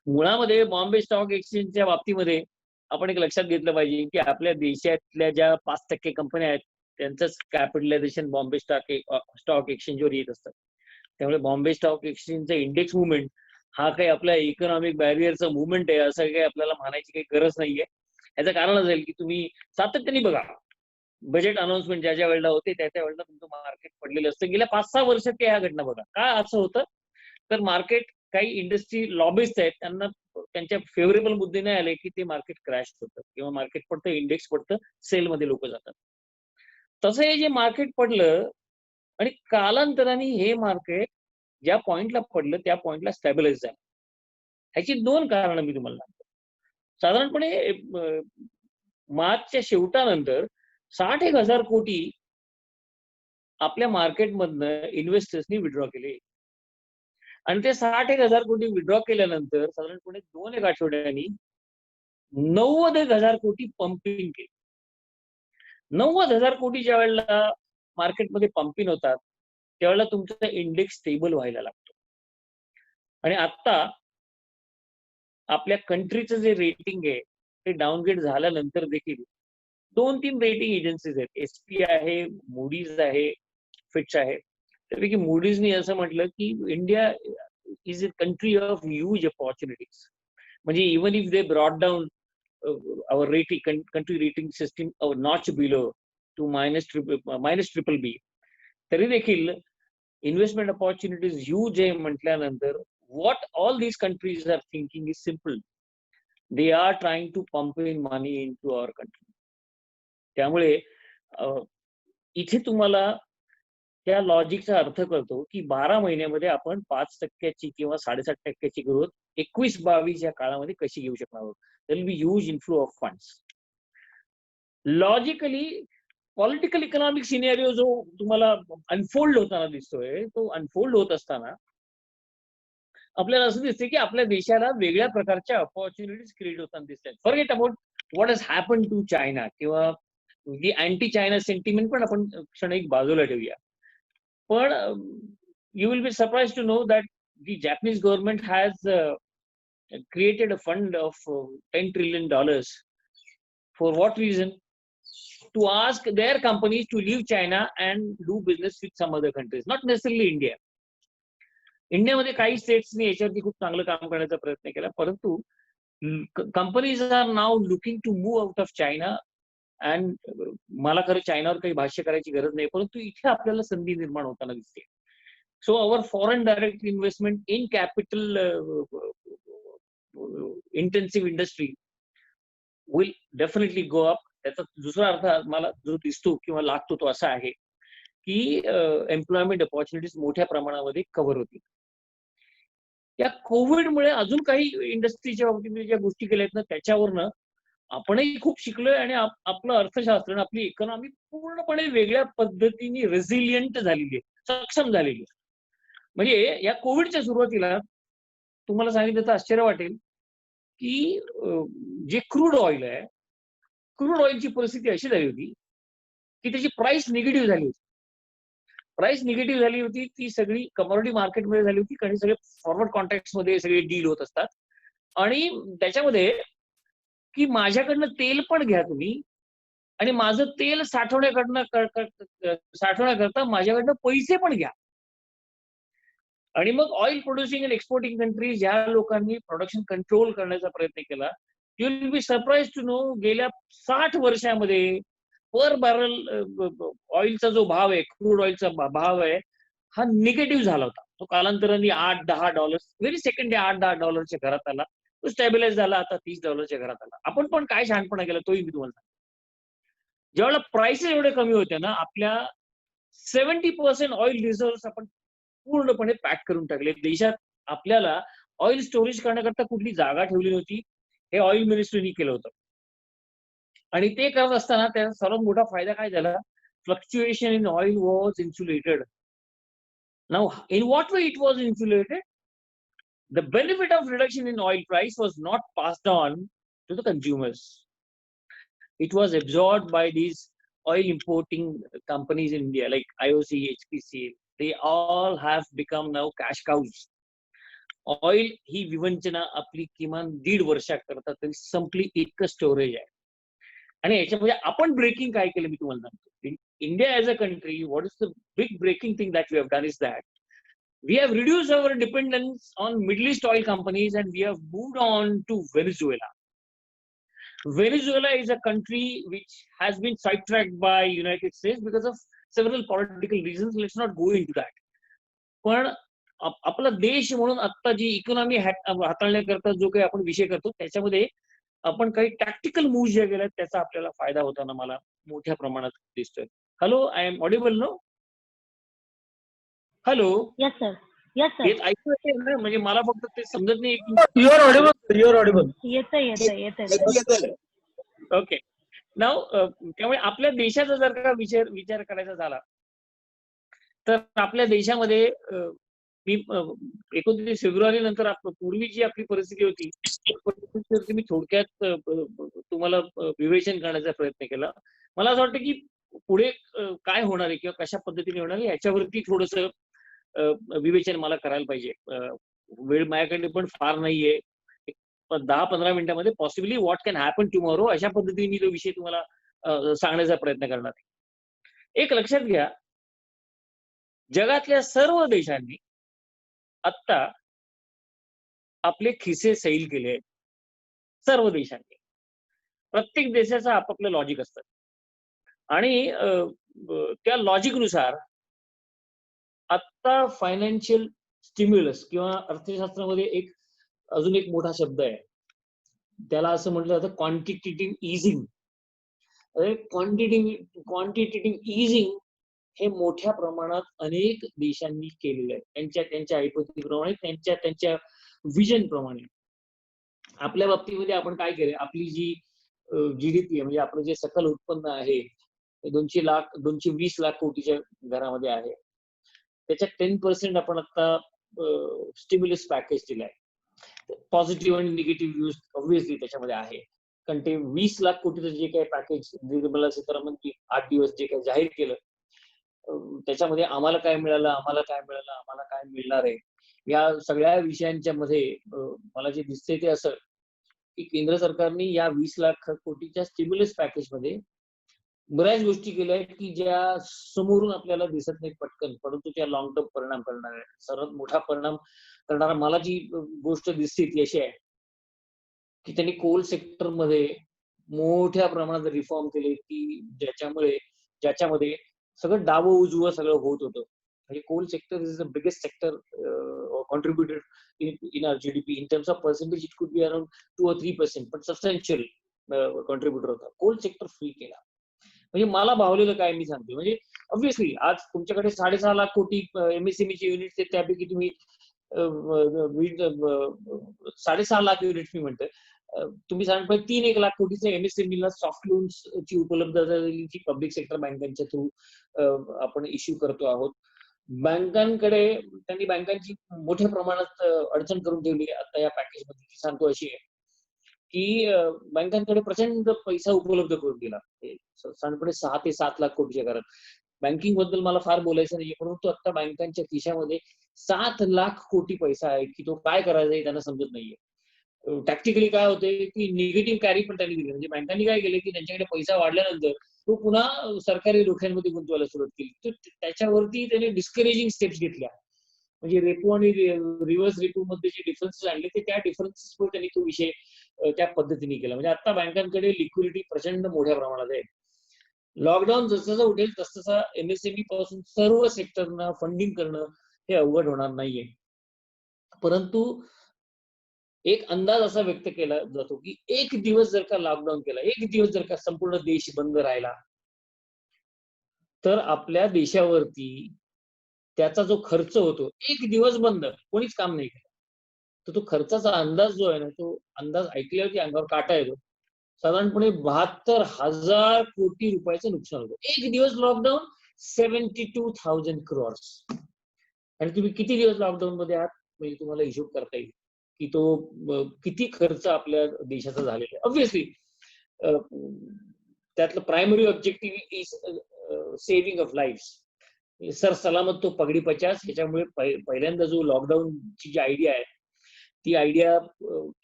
मुळामध्ये बॉम्बे स्टॉक एक्सचेंजच्या बाबतीमध्ये आपण एक लक्षात घेतलं पाहिजे की आपल्या देशातल्या ज्या 5% कंपन्या आहेत त्यांचंच कॅपिटलायझेशन बॉम्बे स्टॉक एक्सचेंजवर येत असतं. त्यामुळे बॉम्बे स्टॉक एक्सचेंजचा इंडेक्स मुवमेंट हा काही आपल्या इकॉनॉमिक बॅरियरचा मुवमेंट आहे असं काही आपल्याला म्हणायची काही गरज नाहीये. याचं कारण असेल की तुम्ही सातत्याने बघा, बजेट अनाउन्समेंट ज्या वेळेला होते त्या वेळेला तुमचं मार्केट पडलेलं असतं. गेल्या 5-6 वर्षात ह्या घटना बघा. का असं होतं? तर मार्केट काही इंडस्ट्री लॉबिस्ट आहेत त्यांना त्यांच्या फेवरेबल मुद्दे नाही आले की ते मार्केट क्रॅश होतं किंवा मार्केट पडतं, इंडेक्स पडतं, सेलमध्ये लोक जातात. तसं हे जे मार्केट पडलं आणि कालांतराने हे मार्केट ज्या पॉइंटला पडलं त्या पॉइंटला स्टॅबिलाइज झालं. ह्याची 2 कारणं मी तुम्हाला सांगतो. साधारणपणे मार्चच्या शेवटानंतर 60,000 कोटी आपल्या मार्केटमधनं इन्व्हेस्टर्सनी विड्रॉ केले. आणि ते 60,000 कोटी विड्रॉ केल्यानंतर साधारणपणे 2-1 आठवड्यांनी 90,000 कोटी पंपिंग केली. 90,000 कोटी ज्या वेळेला मार्केटमध्ये पंपिंग होतात त्यावेळेला तुमचा इंडेक्स स्टेबल व्हायला लागतो. आणि आता आपल्या कंट्रीचं जे रेटिंग आहे ते डाऊनग्रेड झाल्यानंतर देखील 2-3 रेटिंग एजन्सीज आहेत. SP आहे, मूडीज आहे, फिच आहे. त्यापैकी मूडीजनी असं म्हटलं की India is a country of huge opportunities. म्हणजे even if they brought down our rating country rating system a notch below to minus triple B, तरी देखील इन्व्हेस्टमेंट अपॉर्च्युनिटीज ह्यूज आहे म्हटल्यानंतर what all these countries are thinking is simple. They are trying to pump in money into our country. त्यामुळे इथे तुम्हाला त्या लॉजिकचा अर्थ कळतो की 12 महिन्यामध्ये आपण 5% किंवा 7.5% ग्रोथ 21-22 या काळामध्ये कशी घेऊ शकणार आहोत. There will be huge inflow of funds. Logically political economic scenario जो तुम्हाला अनफोल्ड होताना दिसतोय, तो अनफोल्ड होत असताना आपल्याला असं दिसते की आपल्या देशाला वेगळ्या प्रकारच्या अपॉर्च्युनिटीज क्रिएट होताना दिसतात. Forget about what has happen to China किंवा दी अँटी चायना सेंटिमेंट पण आपण क्षणिक बाजूला ठेवूया. पण you will be surprised to know that the Japanese government has created a fund of $10 trillion. For what reason? To ask their companies to leave China and do business with some other countries, not necessarily India. इंडियामध्ये काही स्टेट्सनी याच्यावरती खूप चांगलं काम करण्याचा प्रयत्न केला, परंतु companies are now looking to move out of China. And मला खरं चायनावर काही भाष्य करायची गरज नाही, परंतु इथे आपल्याला संधी निर्माण होताना दिसते. So our foreign direct investment in capital intensive industry will definitely go up. त्याचा दुसरा अर्थ मला जो दिसतो किंवा लागतो तो असा आहे की एम्प्लॉयमेंट अपॉर्च्युनिटीज मोठ्या प्रमाणामध्ये कव्हर होतील. या कोविडमुळे अजून काही इंडस्ट्रीच्या बाबतीत ज्या गोष्टी केल्या आहेत ना, त्याच्यावरनं आपणही खूप शिकलोय आणि आपलं अर्थशास्त्र आणि आपली इकॉनॉमी पूर्णपणे वेगळ्या पद्धतीने रेझिलियंट झालेली आहे, सक्षम झालेली आहे. म्हणजे या कोविडच्या सुरुवातीला तुम्हाला सांगितलं तर आश्चर्य वाटेल की जे क्रूड ऑइल आहे, क्रूड ऑइलची परिस्थिती अशी झाली होती की त्याची प्राइस निगेटिव्ह झाली होती. प्राइस निगेटिव्ह झाली होती ती सगळी कमोडिटी मार्केटमध्ये झाली होती, कारण सगळे फॉरवर्ड कॉन्ट्रॅक्ट मध्ये सगळे डील होत असतात. आणि त्याच्यामध्ये की माझ्याकडनं तेल पण घ्या तुम्ही आणि माझं तेल साठवण्याकरता माझ्याकडनं पैसे पण घ्या. आणि मग oil producing and exporting countries ज्या लोकांनी प्रोडक्शन कंट्रोल करण्याचा प्रयत्न केला, you will be surprise to know गेल्या 60 वर्षामध्ये पर बॅरल ऑइलचा जो भाव आहे, क्रूड ऑइलचा भाव आहे, हा निगेटिव्ह झाला होता. तो कालांतराने $8-10 व्हेरी सेकंड $8-10 घरात आला. तो स्टॅबिलाइज झाला, आता $30 घरात आला. आपण पण काय शहाणपणा केला तोही मी तुम्हाला सांगतो. ज्यावेळेला प्राइसेस एवढे कमी होते ना, आपल्या 70% ऑइल रिझर्व्ह आपण पूर्णपणे पॅक करून टाकले. देशात आपल्याला ऑइल स्टोरेज करण्याकरता कुठली जागा ठेवली नव्हती. हे ऑइल मिनिस्ट्रीनी केलं होतं. आणि ते करत असताना त्याचा सर्वात मोठा फायदा काय झाला? Fluctuation in oil was insulated. Now in what way it was insulated? The benefit of reduction in oil price was not passed on to the consumers. It was absorbed by these oil importing companies in India like IOC, HPCL. They all have become now cash cows. Oil ही विवंचना आपली किमान 1.5 वर्षाकरता तरी संपली, इतकं स्टोरेज आहे. आणि याच्यामध्ये आपण ब्रेकिंग काय केलं मी तुम्हाला सांगतो. India as a country, what is the big breaking thing that we have done is that we have reduced our dependence on Middle East oil companies and we have moved on to Venezuela. Venezuela is a country which has been sidetracked by United States because of several political reasons. Let's not go into that. पण आपला देश म्हणून आता जी इकॉनॉमी हाताळण्याकरता जो काही आपण विषय करतो त्याच्यामध्ये आपण काही टॅक्टिकल मूव्ह जे केले त्याचा आपल्याला फायदा होताना मला मोठ्या प्रमाणात दिसतोय. Hello, I am audible no? Hello. Yes sir. Yes sir. ऐकू येते ना? म्हणजे मला फक्त ते समजत नाही. Your audible, your audible. येतंय. ओके. नाव त्यामुळे आपल्या देशाचा जर का विचार करायचा झाला तर आपल्या देशामध्ये 29 फेब्रुवारी नंतर पूर्वी जी आपली परिस्थिती होती मी थोडक्यात तुम्हाला विवेचन करण्याचा प्रयत्न केला. मला असं वाटतं की पुढे काय होणार आहे किंवा कशा पद्धतीने होणार आहे याच्यावरती थोडस विवेचन मला करायला पाहिजे. वेळ माझ्याकडे पण फार नाहीये. 10-15 मिनिटांमध्ये possibly what can happen tomorrow अशा पद्धतीने मी तो विषय तुम्हाला सांगण्याचा प्रयत्न करणार आहे. एक लक्षात घ्या, जगातल्या सर्व देशांनी आत्ता आपले खिसे सैल केले आहेत. सर्व देशांनी. प्रत्येक देशाचं आपापलं लॉजिक असतं आणि त्या लॉजिकनुसार आत्ता फायनान्शियल स्टिम्युलस किंवा अर्थशास्त्रामध्ये अजून एक मोठा शब्द आहे, त्याला असं म्हटलं जातं क्वांटिटेटिव्ह इझिंग. क्वांटिटेटिव्ह इझिंग हे मोठ्या प्रमाणात अनेक देशांनी केलेलं आहे, त्यांच्या ऐपतीप्रमाणे, त्यांच्या विजन प्रमाणे. आपल्या बाबतीमध्ये आपण काय केलंय, आपली जी GDP आहे म्हणजे आपलं जे सकल उत्पन्न आहे 220 लाख कोटीच्या घरामध्ये आहे. त्याच्यात 10% आपण आता स्टिम्युलस पॅकेज दिलाय. पॉझिटिव्ह आणि निगेटिव्ह व्ह्यूज ऑब्व्हियसली त्याच्यामध्ये आहे, कारण ते 20 लाख कोटीचं जे काही पॅकेज निर्मला सीतारामन 8 दिवस जे काही जाहीर केलं, त्याच्यामध्ये आम्हाला काय मिळालं, आम्हाला काय मिळणार आहे, या सगळ्या विषयांच्या मध्ये मला जे दिसतंय ते असं की केंद्र सरकारने या 20 लाख कोटीच्या स्टिम्युलस पॅकेज मध्ये बऱ्याच गोष्टी केल्या आहेत की ज्या समोरून आपल्याला दिसत नाहीत पटकन, परंतु त्या लॉंग टर्म परिणाम करणार आहेत. सर्वात मोठा परिणाम करणारा मला जी गोष्ट दिसते ती अशी आहे की त्यांनी कोल सेक्टर मध्ये मोठ्या प्रमाणात रिफॉर्म केले की ज्याच्यामध्ये सगळं डावं उजवं सगळं होत होतं. म्हणजे coal sector is the biggest sector contributed in our GDP. In terms of percentage, it could be around 2 or 3%, but substantial contributor होता. कोल सेक्टर फ्री केला. म्हणजे मला भावलेलं काय मी सांगतो, म्हणजे ऑब्व्हियसली आज तुमच्याकडे 6.5 लाख कोटी MSME चे युनिट्स आहेत, त्यापैकी तुम्ही 6.5 लाख युनिट्स मी म्हणतोय, तुम्ही साधारणपणे 3-1 लाख कोटीचे MSME ला सॉफ्ट लोन्स ची उपलब्धता जी पब्लिक सेक्टर बँकांच्या थ्रू आपण इश्यू करतो आहोत. त्यांनी बँकांची मोठ्या प्रमाणात अडचण करून ठेवली आता या पॅकेज मध्ये. ती सांगतो अशी आहे की बँकांकडे प्रचंड पैसा उपलब्ध करून दिला, साधारणपणे 6 ते 7 लाख कोटीच्या घरात. बँकिंग बद्दल मला फार बोलायचं नाही, परंतु आता बँकांच्या खिशामध्ये 7 लाख कोटी पैसा आहे की तो काय करायचा हे त्यांना समजत नाहीये. टॅक्टिकली काय होते की निगेटिव्ह कॅरी पण त्यांनी दिली. म्हणजे बँकांनी काय केलं की त्यांच्याकडे पैसा वाढल्यानंतर तो पुन्हा सरकारी रोख्यांमध्ये गुंतवायला सुरुवात केली. तर त्याच्यावरती त्यांनी डिस्करेजिंग स्टेप्स घेतल्या. म्हणजे रेपो आणि रिव्हर्स रेपो मध्ये जे डिफरन्सेस आणले ते त्या डिफरन्सेसवर त्यांनी तो विषय त्या पद्धतीने केला. म्हणजे आता बँकांकडे लिक्विडिटी प्रचंड मोठ्या प्रमाणात आहे. लॉकडाऊन जसं उठेल तसं MSME पासून सर्व सेक्टरना फंडिंग करणं हे अवघड होणार नाहीये. परंतु एक अंदाज असा व्यक्त केला जातो की एक दिवस जर का लॉकडाऊन केला, एक दिवस जर का संपूर्ण देश बंद राहिला, तर आपल्या देशावरती त्याचा जो खर्च होतो, एक दिवस बंद कोणीच काम नाही केलं, तर तो खर्चाचा अंदाज जो आहे ना, तो अंदाज ऐकल्यावरती अंगावर काटा येतो. साधारणपणे 72,000 कोटी रुपयाचं नुकसान होतं. एक दिवस लॉकडाऊन 72,000 crores. आणि तुम्ही किती दिवस लॉकडाऊन मध्ये आहात म्हणजे तुम्हाला हिशोब करता येईल की तो किती खर्च आपल्या देशाचा झालेला आहे. ऑब्व्हियसली त्यातलं primary objective is saving of life. Sir सलामत तो पगडी 50. ह्याच्यामुळे पहिल्यांदा जो लॉकडाऊनची जी आयडिया आहे ती आयडिया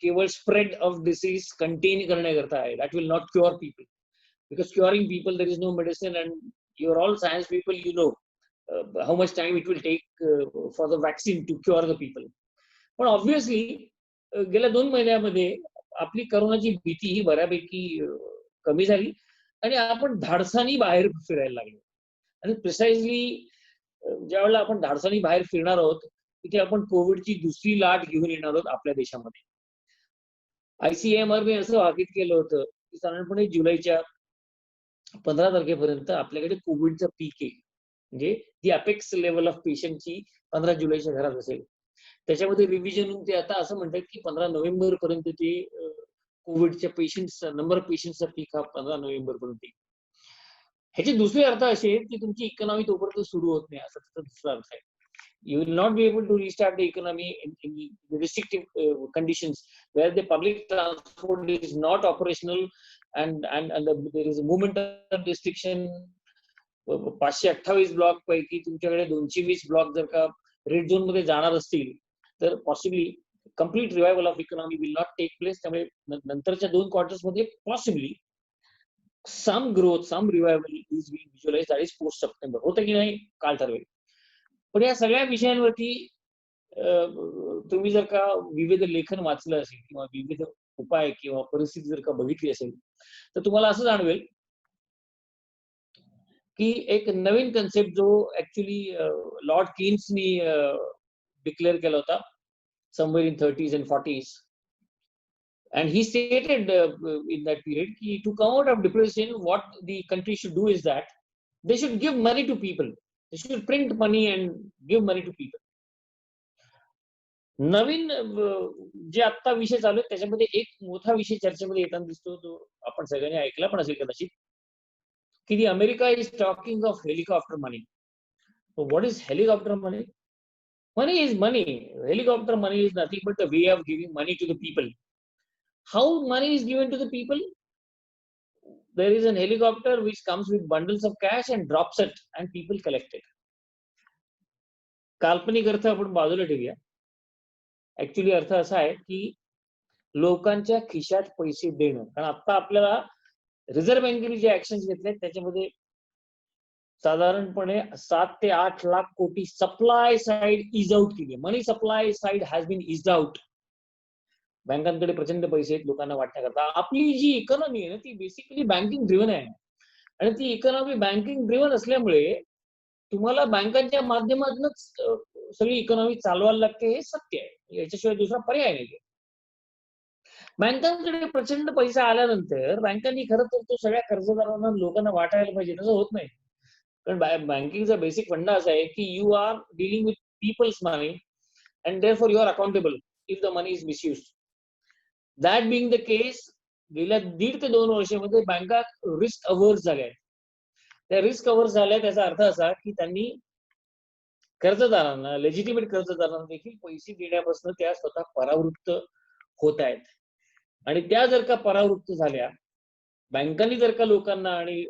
केवळ स्प्रेड ऑफ डिसीज कंटेन करण्याकरता आहे. That will not cure people, because curing people there is no medicine and you are all science people, you know how much time it will take for the vaccine to cure the people. पण ऑब्व्हियसली गेल्या 2 महिन्यामध्ये आपली करोनाची भीती ही बऱ्यापैकी कमी झाली आणि आपण धाडसानी बाहेर फिरायला लागलो. आणि प्रिसाइजली ज्या वेळेला आपण धाडसानी बाहेर फिरणार आहोत तिथे आपण कोविडची दुसरी लाट घेऊन येणार आहोत आपल्या देशामध्ये. ICMR ने असं भाकीत केलं होतं की साधारणपणे जुलैच्या 15 तारखेपर्यंत आपल्याकडे कोविडचं पीक आहे. म्हणजे दी अपेक्स लेवल ऑफ पेशंटची 15 जुलैच्या घरात असेल. त्याच्यामध्ये रिव्हिजन होऊन ते आता असं म्हणतात की 15 नोव्हेंबर पर्यंत ते कोविडच्या पेशंटचा नंबर ऑफ पेशंटचा पीक हा 15 नोव्हेंबर पर्यंत. ह्याचे दुसरे अर्थ असे आहेत की तुमची इकॉनॉमी तोपर्यंत सुरू होत नाही, असा त्याचा दुसरा अर्थ आहे. You will not be able to restart the economy in restrictive conditions where the public transport is not operational and there is a movement of restriction. 528 block पैकी तुमच्याकडे 220 ब्लॉक जर का रेड झोन मध्ये जाणार असतील तर possibly complete revival of economy will not take place. त्यामुळे नंतरच्या 2 क्वार्टर्स मध्ये possibly some growth, some revival is being visualise, that is post September. होतं की नाही काळ ठरवेल. पण या सगळ्या विषयांवरती तुम्ही जर का विविध लेखन वाचलं असेल किंवा विविध उपाय किंवा परिस्थिती जर का बघितली असेल तर तुम्हाला असं जाणवेल की एक नवीन कन्सेप्ट जो ऍक्च्युली लॉर्ड कीन्सनी डिक्लेअर केला होता somewhere in 30s and 40s, and he stated in that period ki to come out of depression what the country should do is that they should give money to people. They should print money and give money to people. नवीन जे आता विषय चालू आहे त्याच्यामध्ये एक मोठा विषय चर्चेमध्ये येताना दिसतो, तो आपण सगळ्यांनी ऐकला पण असेल कदाचित, की America is talking of helicopter money. What is helicopter money? Money is money. Helicopter money is nothing but a way of giving money to the people. How money is given to the people? There is an helicopter which comes with bundles of cash and drops it and people collect it. काल्पनिक अर्थ आपण बाजूला ठेवूया. ऍक्च्युअली अर्थ असा आहे की लोकांच्या खिशात पैसे देणं. कारण आता आपल्याला रिझर्व्ह बँकेने जे ऍक्शन घेतले त्याच्यामध्ये साधारणपणे 7 ते 8 लाख कोटी सप्लाय साइड इज आउट केली. Money supply side has been eased out. बँकांकडे प्रचंड पैसे आहेत लोकांना वाटण्याकरता. आपली जी इकॉनॉमी आहे ना ती बेसिकली बँकिंग ड्रिव्हन आहे आणि ती इकॉनॉमी बँकिंग ड्रिव्हन असल्यामुळे तुम्हाला बँकांच्या माध्यमातूनच सगळी इकॉनॉमी चालवायला लागते, हे सत्य आहे. याच्याशिवाय दुसरा पर्याय नाही. बँकांकडे प्रचंड पैसा आल्यानंतर बँकांनी खरं तर तो सगळ्या कर्जदारांना लोकांना वाटायला पाहिजे. तसं होत नाही. कारण बँकिंगचा बेसिक फंडा असा आहे की you are dealing with people's money and therefore you are accountable if the money is misuse. That being the case गेल्या 1.5 ते 2 वर्षामध्ये बँका रिस्क अव्हर्स झाल्या आहेत. त्या रिस्क अव्हर्स झाल्या त्याचा अर्थ असा की त्यांनी कर्जदारांना, लेजिटिमेट कर्जदारांना देखील पैसे देण्यापासून त्या स्वतः परावृत्त होत आहेत. आणि त्या जर का परावृत्त झाल्या, बँकांनी जर का लोकांना आणि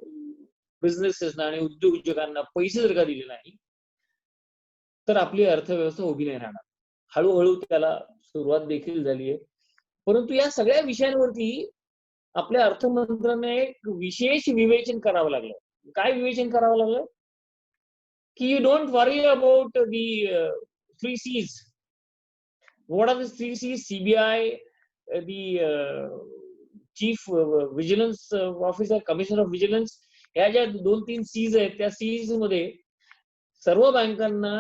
बिझनेसेसना आणि उद्योजकांना पैसे जर का दिले नाही तर आपली अर्थव्यवस्था उभी नाही राहणार. हळूहळू त्याला सुरुवात देखील झाली आहे. परंतु या सगळ्या विषयांवरती आपल्या अर्थमंत्र्याने एक विशेष विवेचन करावं लागलं. काय विवेचन करावं लागलं की you don't worry about the 3 C's. What are the 3 C's? CBI, the chief vigilance officer, commissioner of vigilance, ह्या ज्या 2-3 C's आहेत त्या C's मध्ये सर्व बँकांना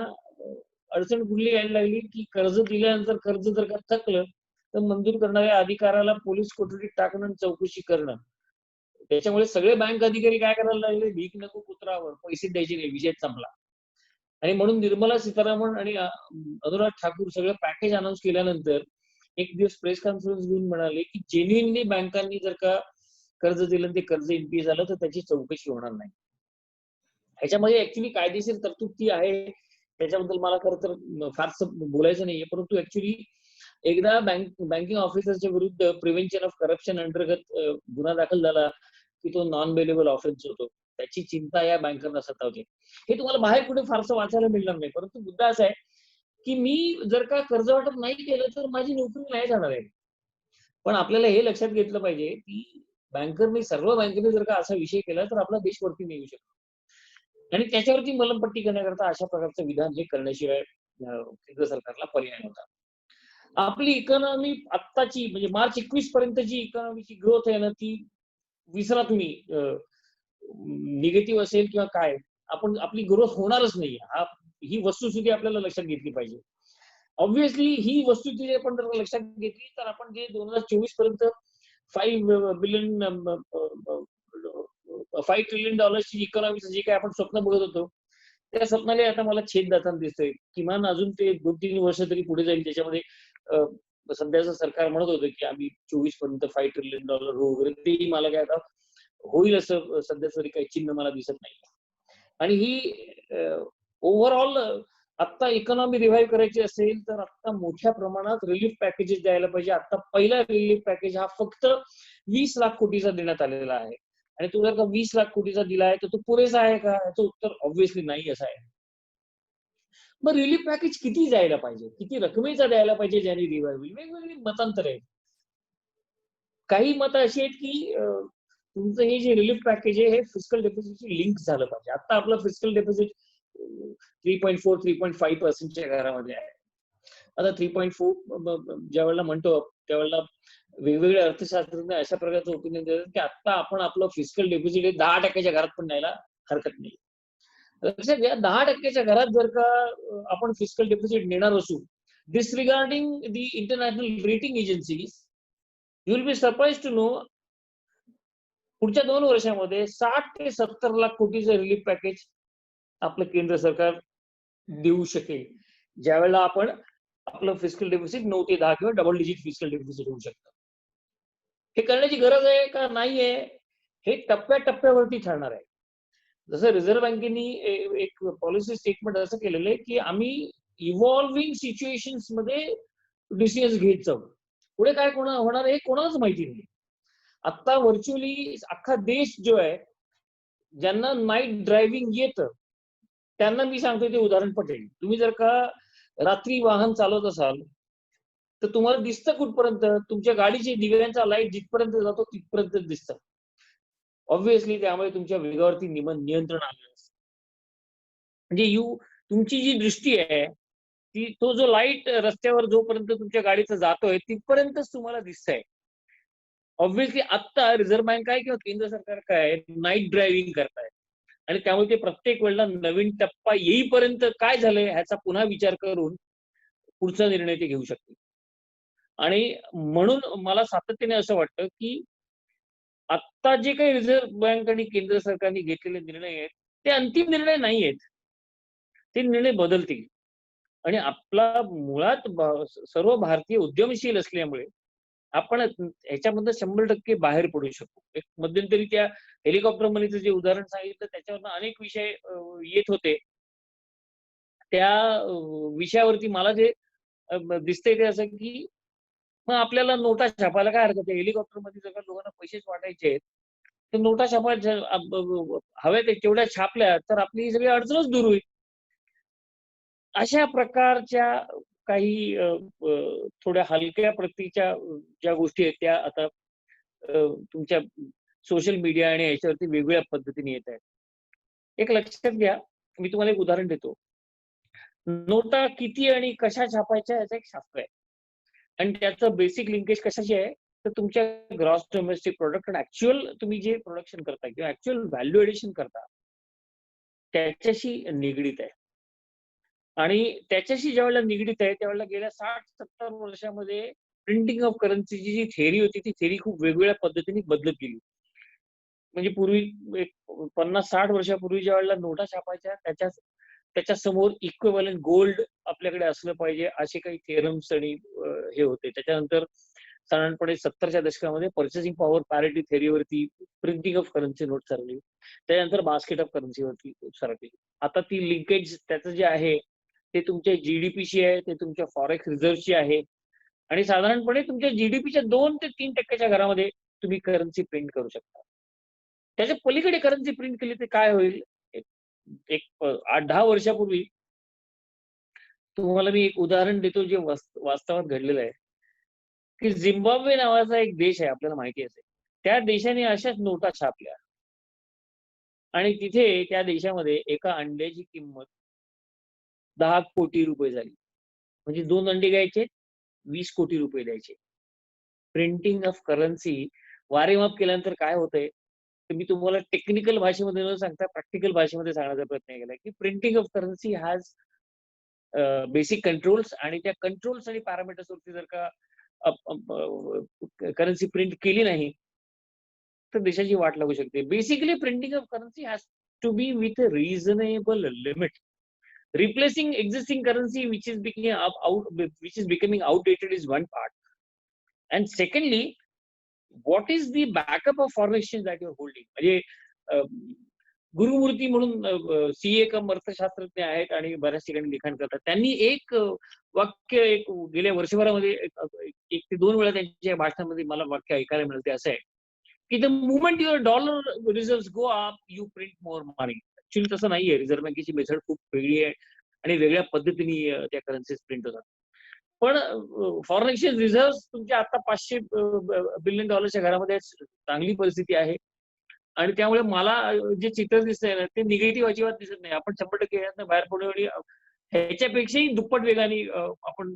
अडचण कुठली यायला लागली की कर्ज दिल्यानंतर कर्ज जर का थकलं तर मंजूर करणाऱ्या अधिकाऱ्याला पोलीस कोठडीत टाकणं, चौकशी करणं. त्याच्यामुळे सगळे बँक अधिकारी काय करायला लागले, भीक नको कुत्रावर, पैसे द्यायचे नाही, विषय संपला. आणि म्हणून निर्मला सीतारामन आणि अनुराग ठाकूर सगळं पॅकेज अनाऊन्स केल्यानंतर एक दिवस प्रेस कॉन्फरन्स घेऊन म्हणाले की जेन्युइनली बँकांनी जर का कर्ज दिलं ते कर्ज एनपीए झालं तर त्याची चौकशी होणार नाही. ह्याच्यामध्ये ऍक्च्युली कायदेशीर तरतूद ती आहे, त्याच्याबद्दल मला खरं तर फारसं बोलायचं नाहीये. परंतु ऍक्च्युली एकदा बँकिंग ऑफिसरच्या विरुद्ध प्रिव्हेन्शन ऑफ करप्शन अंतर्गत गुन्हा दाखल झाला की तो नॉन बेलेबल ऑफेन्स होतो. त्याची चिंता या बँकांना सतावते. हे तुम्हाला बाहेर कुठे फारसं वाचायला मिळणार नाही. परंतु मुद्दा असा आहे की मी जर का कर्ज वाटप नाही केलं तर माझी नोकरी नाही जाणार आहे. पण आपल्याला हे लक्षात घेतलं पाहिजे की सर्व बँकेने जर का असा विषय केला तर आपला देश वरती नाही येऊ शकतो. आणि त्याच्यावरती मलमपट्टी करण्याकरता अशा प्रकारचं विधान हे करण्याशिवाय केंद्र सरकारला पर्याय नव्हता. आपली इकॉनॉमी आत्ताची म्हणजे मार्च 21 पर्यंतची इकॉनॉमीची ग्रोथ आहे ना ती विसरा तुम्ही, निगेटिव्ह असेल किंवा काय, आपली ग्रोथ होणारच नाही. ही वस्तुस्थिती आपल्याला लक्षात घेतली पाहिजे. ऑब्व्हियसली ही वस्तुस्थिती आपण जर लक्षात घेतली तर आपण जे 2024 पर्यंत $5 ट्रिलियन ची इकॉनॉमीचं जे काय आपण स्वप्न बघत होतो त्या स्वप्नाला आता मला छेद जाताना दिसतोय. किमान अजून ते 2-3 वर्ष तरी पुढे जाईल. त्याच्यामध्ये सध्याचं सरकार म्हणत होतं की आम्ही 24 पर्यंत $5 ट्रिलियन हो वगैरे, तेही मला काय आता होईल असं सध्या तरी काही चिन्ह मला दिसत नाही. आणि ही ओव्हरऑल आता इकॉनॉमी रिव्हाइव्ह करायची असेल तर आता मोठ्या प्रमाणात रिलीफ पॅकेजेस द्यायला पाहिजे. आता पहिला रिलीफ पॅकेज हा फक्त 20 लाख कोटीचा देण्यात आलेला आहे. आणि तो जर का 20 लाख कोटीचा दिला आहे तर तो पुरेसा आहे का? याचं उत्तर ऑब्व्हियसली नाही असं आहे. मग रिलीफ पॅकेज किती जायला पाहिजे, किती रकमेचा द्यायला पाहिजे ज्याने रिवाईव्ह होईल, वेगवेगळी मतांतर आहेत. काही मतं अशी आहेत की तुमचं हे जे रिलीफ पॅकेज आहे हे फिस्कल डेफिसिटशी लिंक झालं पाहिजे. आता आपलं फिस्कल डेफिसिट 3.4 3.5% घरामध्ये आहे. आता 3.4 ज्या वेळेला म्हणतो त्यावेळेला वेगवेगळे अर्थशास्त्रज्ञ अशा प्रकारचं ओपिनियन देतात की आता आपण आपलं फिस्कल डेफिसिट हे 10% घरात पण न्यायला हरकत नाही. लक्षात घ्या, 10% घरात जर का आपण फिस्कल डेफिसिट नेणार असू, disregarding the international rating agencies, you will be surprise to know पुढच्या 2 वर्षामध्ये 60 ते 70 लाख कोटीचं रिलीफ पॅकेज आपलं केंद्र सरकार देऊ शकेल, ज्या वेळेला आपण आपलं फिस्कल डेफिसिट 9 ते 10 किंवा डबल डिजिट फिस्कल डेफिसिट होऊ शकतं. हे करण्याची गरज आहे का नाहीये हे टप्प्याटप्प्यावरती ठरणार आहे. जसं रिझर्व्ह बँकेनी एक पॉलिसी स्टेटमेंट असं केलेलं आहे की आम्ही इव्हॉल्विंग सिच्युएशन्स मध्ये डिसिजन घेत जाऊ. पुढे काय होणार हे कोणालाच माहिती नाही. आता व्हर्च्युअली अख्खा देश जो आहे, ज्यांना नाईट ड्रायव्हिंग येतं त्यांना मी सांगतो ते उदाहरण पटेल. तुम्ही जर का रात्री वाहन चालवत असाल तर तुम्हाला दिसतं कुठपर्यंत, तुमच्या गाडीच्या दिव्यांचा लाईट जिथपर्यंत जातो तिथपर्यंत दिसतं. ऑब्व्हियसली त्यामुळे तुमच्या वेगावरती नियंत्रण आलं असतं. म्हणजे तुमची जी दृष्टी आहे ती, तो जो लाईट रस्त्यावर जोपर्यंत तुमच्या गाडीचा जातोय तिथपर्यंतच तुम्हाला दिसतंय. ऑब्व्हियसली आता रिझर्व्ह बँक आहे किंवा केंद्र सरकार काय नाईट ड्रायव्हिंग करताय आणि त्यामुळे ते प्रत्येक वेळेला नवीन टप्पा येईपर्यंत काय झालंय ह्याचा पुन्हा विचार करून पुढचा निर्णय ते घेऊ शकतील. आणि म्हणून मला सातत्याने असं वाटतं की आता जे काही रिझर्व्ह बँक आणि केंद्र सरकारने घेतलेले निर्णय आहेत ते अंतिम निर्णय नाही आहेत, ते निर्णय बदलतील. आणि आपला मुळात सर्व भारतीय उद्यमशील असल्यामुळे आपण ह्याच्यामधनं 100% बाहेर पडू शकतो. एक मध्यंतरी त्या हेलिकॉप्टर मनीचं जे उदाहरण सांगितलं त्याच्यावरनं अनेक विषय येत होते. त्या विषयावरती मला जे दिसतंय ते असं की मग आपल्याला नोटा छापायला काय हरकत आहे. हेलिकॉप्टर मध्ये जर का लोकांना पैसेच वाटायचे आहेत तर नोटा छापायच्या हव्या तेवढ्या छापल्या तर आपली ही सगळी अडचणच दूर होईल. अशा प्रकारच्या काही थोड्या हलक्या प्रतीच्या ज्या गोष्टी आहेत त्या आता तुमच्या सोशल मीडिया आणि याच्यावरती वेगवेगळ्या पद्धतीने येत आहेत. एक लक्षात घ्या, मी तुम्हाला एक उदाहरण देतो. नोटा किती आणि कशा छापायच्या याचं एक शास्त्र आहे आणि त्याचं बेसिक लिंकेज कशाशी आहे तर तुमच्या ग्रॉस डोमेस्टिक प्रोडक्ट आणि ऍक्च्युअल तुम्ही जे प्रोडक्शन करता किंवा ऍक्च्युअल व्हॅल्यू एडिशन करता त्याच्याशी निगडीत आहे. आणि त्याच्याशी ज्या वेळेला निगडीत आहे त्यावेळेला गेल्या 60-70 वर्षामध्ये प्रिंटिंग ऑफ करन्सीची जी थेअरी होती ती थेअरी खूप वेगवेगळ्या पद्धतीने बदलत गेली. म्हणजे पूर्वी एक 50-60 वर्षापूर्वी ज्या वेळेला नोटा छापायच्या त्याच्या समोर इक्विव्हॅलंट गोल्ड आपल्याकडे असलं पाहिजे असे काही थेरम्स आणि हे होते. त्याच्यानंतर साधारणपणे 70च्या दशकामध्ये पर्चेसिंग पॉवर पॅरिटी थेअरीवरती प्रिंटिंग ऑफ करन्सी नोट सरली. त्याच्यानंतर बास्केट ऑफ करन्सीवरती सरकली. आता ती लिंकेज त्याचं जे आहे ते तुमच्या जीडीपीशी आहे, ते तुमच्या फॉरेक्स रिझर्व्हशी आहे आणि साधारणपणे तुमच्या जीडीपीच्या 2 ते 3% घरामध्ये तुम्ही करन्सी प्रिंट करू शकता. त्याच्या पलीकडे करन्सी प्रिंट केली तर काय होईल. एक 8-10 वर्षापूर्वी तुम्हाला मी एक उदाहरण देतो जे वास्तवात घडलेलं आहे की झिम्बाब्वे नावाचा एक देश आहे, आपल्याला माहिती असेल. त्या देशाने अशाच नोटा छापल्या आणि तिथे त्या देशामध्ये एका अंड्याची किंमत 10 कोटी रुपये झाली. म्हणजे 2 अंडे घ्यायचे 20 कोटी रुपये द्यायचे. प्रिंटिंग ऑफ करन्सी वारेमाप केल्यानंतर काय होतंय तर मी तुम्हाला टेक्निकल भाषेमध्ये न सांगता प्रॅक्टिकल भाषेमध्ये सांगण्याचा प्रयत्न केला की printing of currency has basic controls आणि त्या कंट्रोल्स आणि पॅरामीटर्स वरती जर का करन्सी प्रिंट केली नाही तर देशाची वाट लागू शकते. Basically printing of currency has to be with a reasonable limit. Replacing existing currency which is becoming outdated is one part. And secondly, what is the backup of foreign exchange that you're holding? म्हणजे गुरुमूर्ती म्हणून सीए कम अर्थशास्त्रज्ञ आहेत आणि बऱ्याच ठिकाणी लिखाण करतात. त्यांनी एक वाक्य गेल्या वर्षभरामध्ये 1 ते 2 वेळा त्यांच्या भाषणामध्ये मला वाक्य ऐकायला मिळते असं आहे की the movement your dollar reserves go up you print more money. Actually तसं नाहीये. रिझर्व्ह बँकेची मेथड खूप वेगळी आहे आणि वेगळ्या पद्धतीने त्या करन्सीज प्रिंट होतात. पण फॉरेन एक्सचेंज रिझर्व्ह तुमच्या आता $500 बिलियन घरामध्ये चांगली परिस्थिती आहे. आणि त्यामुळे मला जे चित्र दिसतंय ना ते निगेटिव्ह अजिबात दिसत नाही. आपण 100% यातनं बाहेर पडू आणि ह्याच्यापेक्षाही दुप्पट वेगाने आपण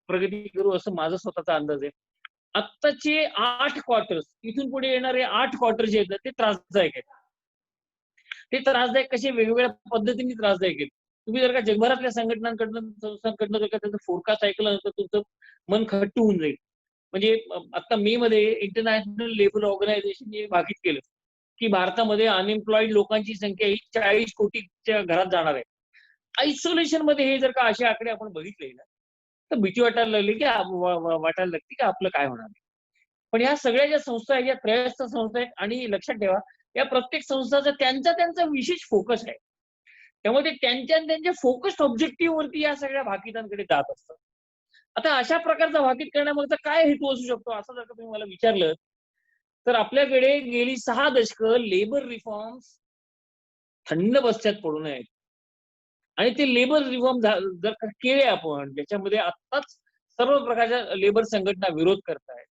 प्रगती करू असं माझा स्वतःचा अंदाज आहे. आत्ताचे 8 क्वार्टर्स, इथून पुढे येणारे 8 क्वार्टर जे आहेत ना ते त्रासदायक आहेत. ते त्रासदायक कसे वेगवेगळ्या पद्धतीने त्रासदायक आहेत. तुम्ही जर का जगभरातल्या संस्थांकडनं जर का त्याचं फोरकास्ट ऐकलं तर तुमचं मन खट्टू होऊन जाईल. म्हणजे आता मे मध्ये इंटरनॅशनल लेबर ऑर्गनायझेशनने भाकीत केलं की भारतामध्ये अनएम्प्लॉईड लोकांची संख्या ही 40 कोटीच्या घरात जाणार आहे. आयसोलेशन मध्ये हे जर का असे आकडे आपण बघितले ना तर भीती वाटायला लागली की वाटायला लागते की आपलं काय होणार आहे. पण या सगळ्या ज्या संस्था आहेत, या त्रयस्थ संस्था आहेत आणि लक्षात ठेवा या प्रत्येक संस्थाचा त्यांचा विशेष फोकस आहे. त्यामुळे ते त्यांच्या फोकस्ड ऑब्जेक्टिव्ह वरती या सगळ्या भाकितांकडे जात असतात. आता अशा प्रकारचा भाकीत करण्यामागचा काय हेतू असू शकतो असं जर का तुम्ही मला विचारलं तर आपल्याकडे गेली 6 दशकं लेबर रिफॉर्म्स थंड बस्त्यात पडू नयेत. आणि ते लेबर रिफॉर्म जर का केले आपण ज्याच्यामध्ये आत्ताच सर्व प्रकारच्या लेबर संघटना विरोध करतायत.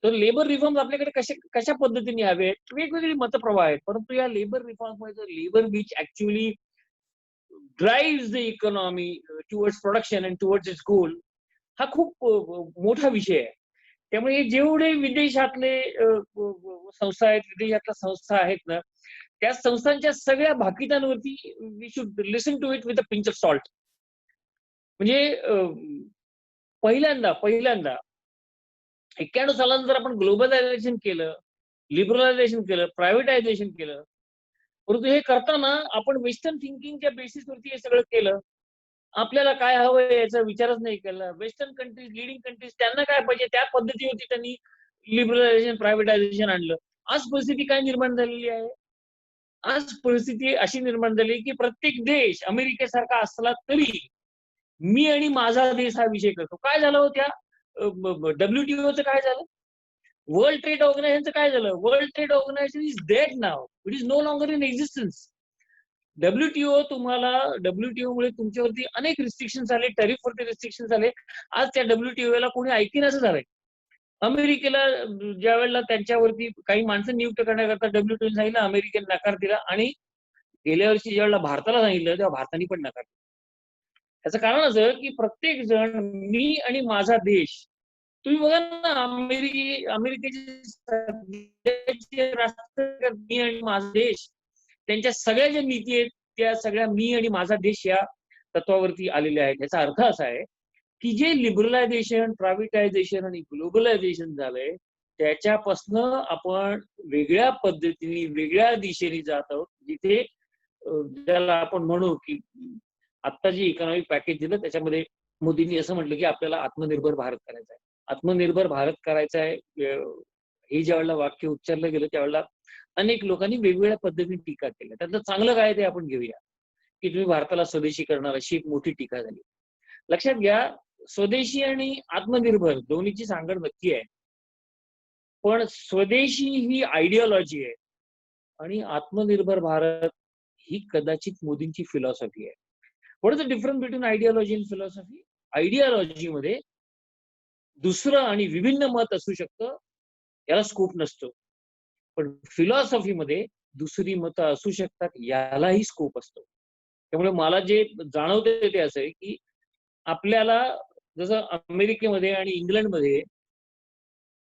तर लेबर रिफॉर्म आपल्याकडे कशा पद्धतीने हवेत वेगवेगळी मतप्रवाह आहेत. परंतु या लेबर रिफॉर्ममध्ये labour which actually drive the economy towards production and towards its goal हा खूप मोठा विषय आहे. त्यामुळे जेवढे विदेशातले संस्था आहेत, विदेशातल्या संस्था आहेत ना त्या संस्थांच्या सगळ्या भाकितांवरती we should listen to it with a pinch of salt. म्हणजे पहिल्यांदा 91 सालांत जर आपण ग्लोबलायझेशन केलं, लिबरलायझेशन केलं, प्रायव्हेटायझेशन केलं, परंतु हे करताना आपण वेस्टर्न थिंकिंगच्या बेसिसवरती हे सगळं केलं. आपल्याला काय हवंय याचा विचारच नाही केला. वेस्टर्न कंट्रीज, लिडिंग कंट्रीज त्यांना काय पाहिजे त्या पद्धतीवरती त्यांनी लिबरलायझेशन, प्रायव्हेटायझेशन आणलं. आज परिस्थिती काय निर्माण झालेली आहे? आज परिस्थिती अशी निर्माण झाली की प्रत्येक देश अमेरिकेसारखा असला तरी मी आणि माझा देश हा विषय करतो. काय झालं हो त्या WTOचं काय झालं? वर्ल्ड ट्रेड ऑर्गनायझेशनचं काय झालं? World trade organisation is dead now. It is no longer in existence. WTO मुळे तुमच्यावरती अनेक रिस्ट्रिक्शन्स आले, टॅरिफवरती रिस्ट्रिक्शन्स आले. आज त्या WTOला कोणी ऐकेनासं झालंय. अमेरिकेला ज्या वेळेला त्यांच्यावरती काही माणसं नियुक्त करण्याकरता WTOने सांगितलं, अमेरिकेने नकार दिला आणि गेल्या वर्षी ज्यावेळेला भारताला सांगितलं तेव्हा भारताने पण नकार दिला. त्याचं कारण असं की प्रत्येक जण मी आणि माझा देश. तुम्ही बघा ना अमेरिकेचे राष्ट्रपती मी आणि माझा देश त्यांच्या सगळ्या ज्या नीती आहेत त्या सगळ्या मी आणि माझा देश या तत्वावरती आलेल्या आहेत. याचा अर्थ असा आहे की जे लिबरलायझेशन, प्रायव्हेटायझेशन आणि ग्लोबलायझेशन झालंय त्याच्यापासनं आपण वेगळ्या पद्धतीने वेगळ्या दिशेने जात आहोत. जिथे ज्याला आपण म्हणू की आता जे इकॉनॉमिक पॅकेज दिलं त्याच्यामध्ये मोदींनी असं म्हटलं की आपल्याला आत्मनिर्भर भारत करायचा आहे. आत्मनिर्भर भारत करायचा आहे हे ज्या वेळेला वाक्य उच्चारलं गेलं त्यावेळेला अनेक लोकांनी वेगवेगळ्या पद्धतीने टीका केल्या. त्यातलं चांगलं काय ते आपण घेऊया की तुम्ही भारताला स्वदेशी करणार अशी एक मोठी टीका झाली. लक्षात घ्या स्वदेशी आणि आत्मनिर्भर दोन्हीची सांगड नक्की आहे. पण स्वदेशी ही आयडिओलॉजी आहे आणि आत्मनिर्भर भारत ही कदाचित मोदींची फिलॉसॉफी आहे. What is the difference between ideology and philosophy? आयडिओलॉजीमध्ये दुसरं आणि विभिन्न मत असू शकतं, याला स्कोप नसतो. पण फिलॉसॉफीमध्ये दुसरी मतं असू शकतात, यालाही स्कोप असतो. त्यामुळे मला जे जाणवते ते असं आहे की आपल्याला जसं अमेरिकेमध्ये आणि इंग्लंडमध्ये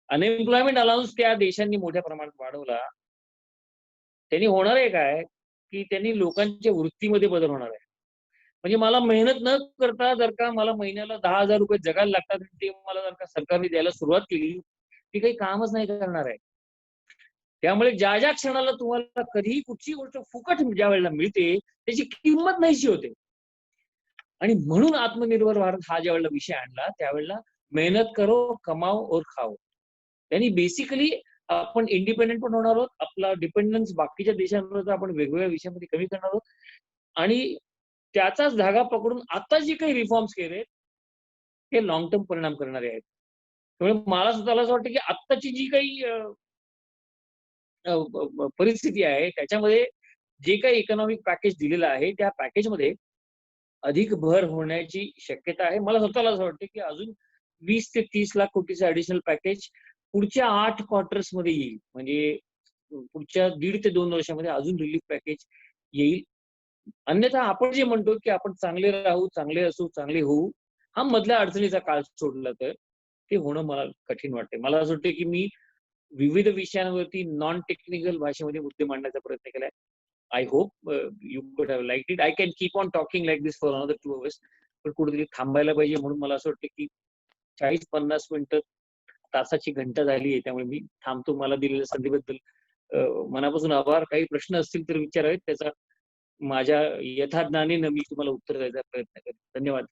अनएम्प्लॉयमेंट अलाउन्स त्या देशांनी मोठ्या प्रमाणात वाढवला. त्यांनी होणार आहे काय की त्यांनी लोकांच्या वृत्तीमध्ये बदल होणार आहे. म्हणजे मला मेहनत न करता जर का मला महिन्याला 10,000 रुपये जगायला लागतात ते मला जर का सरकारने द्यायला सुरुवात केली ती काही कामच नाही करणार आहे. त्यामुळे ज्या ज्या क्षणाला तुम्हाला कधीही कुठची गोष्ट फुकट ज्या वेळेला मिळते त्याची किंमत नाहीशी होते. आणि म्हणून आत्मनिर्भर भारत हा ज्या वेळेला विषय आणला त्यावेळेला मेहनत करो कमाओ और खाओ. त्यांनी बेसिकली आपण इंडिपेंडेंट पण होणार आहोत. आपला डिपेंडन्स बाकीच्या देशांवर आपण वेगवेगळ्या विषयामध्ये कमी करणार आहोत आणि त्याचाच धागा पकडून आता जे काही रिफॉर्म्स केले हे लॉंग टर्म परिणाम करणारे आहेत. त्यामुळे मला स्वतःला असं वाटतं की आत्ताची जी काही परिस्थिती आहे त्याच्यामध्ये जे काही इकॉनॉमिक पॅकेज दिलेलं आहे त्या पॅकेजमध्ये अधिक भर होण्याची शक्यता आहे. मला स्वतःला असं वाटतं की अजून 20 ते 30 लाख कोटीचं ऍडिशनल पॅकेज पुढच्या 8 क्वार्टर्स मध्ये येईल. म्हणजे पुढच्या 1.5 ते 2 वर्षामध्ये अजून रिलीफ पॅकेज येईल. अन्यथा आपण जे म्हणतो की आपण चांगले राहू, चांगले असू, चांगले होऊ, हा मधल्या अडचणीचा काळ सोडला तर ते होणं मला कठीण वाटते. मला असं वाटतं की मी विविध विषयांवरती नॉन टेक्निकल भाषेमध्ये मुद्दे मांडण्याचा प्रयत्न केलाय. आय होप यू कुड have liked it. I can keep on talking like this for another 2 hours. पण कुठेतरी थांबायला पाहिजे, म्हणून मला असं वाटतं की 40-50 मिनिटं तासाची घंटा झाली आहे, त्यामुळे मी थांबतो. मला दिलेल्या संधीबद्दल मनापासून आभार. काही प्रश्न असतील तर विचारावेत, त्याचा माझ्या यथाज्ञानेनं मी तुम्हाला उत्तर द्यायचा प्रयत्न करेन. धन्यवाद.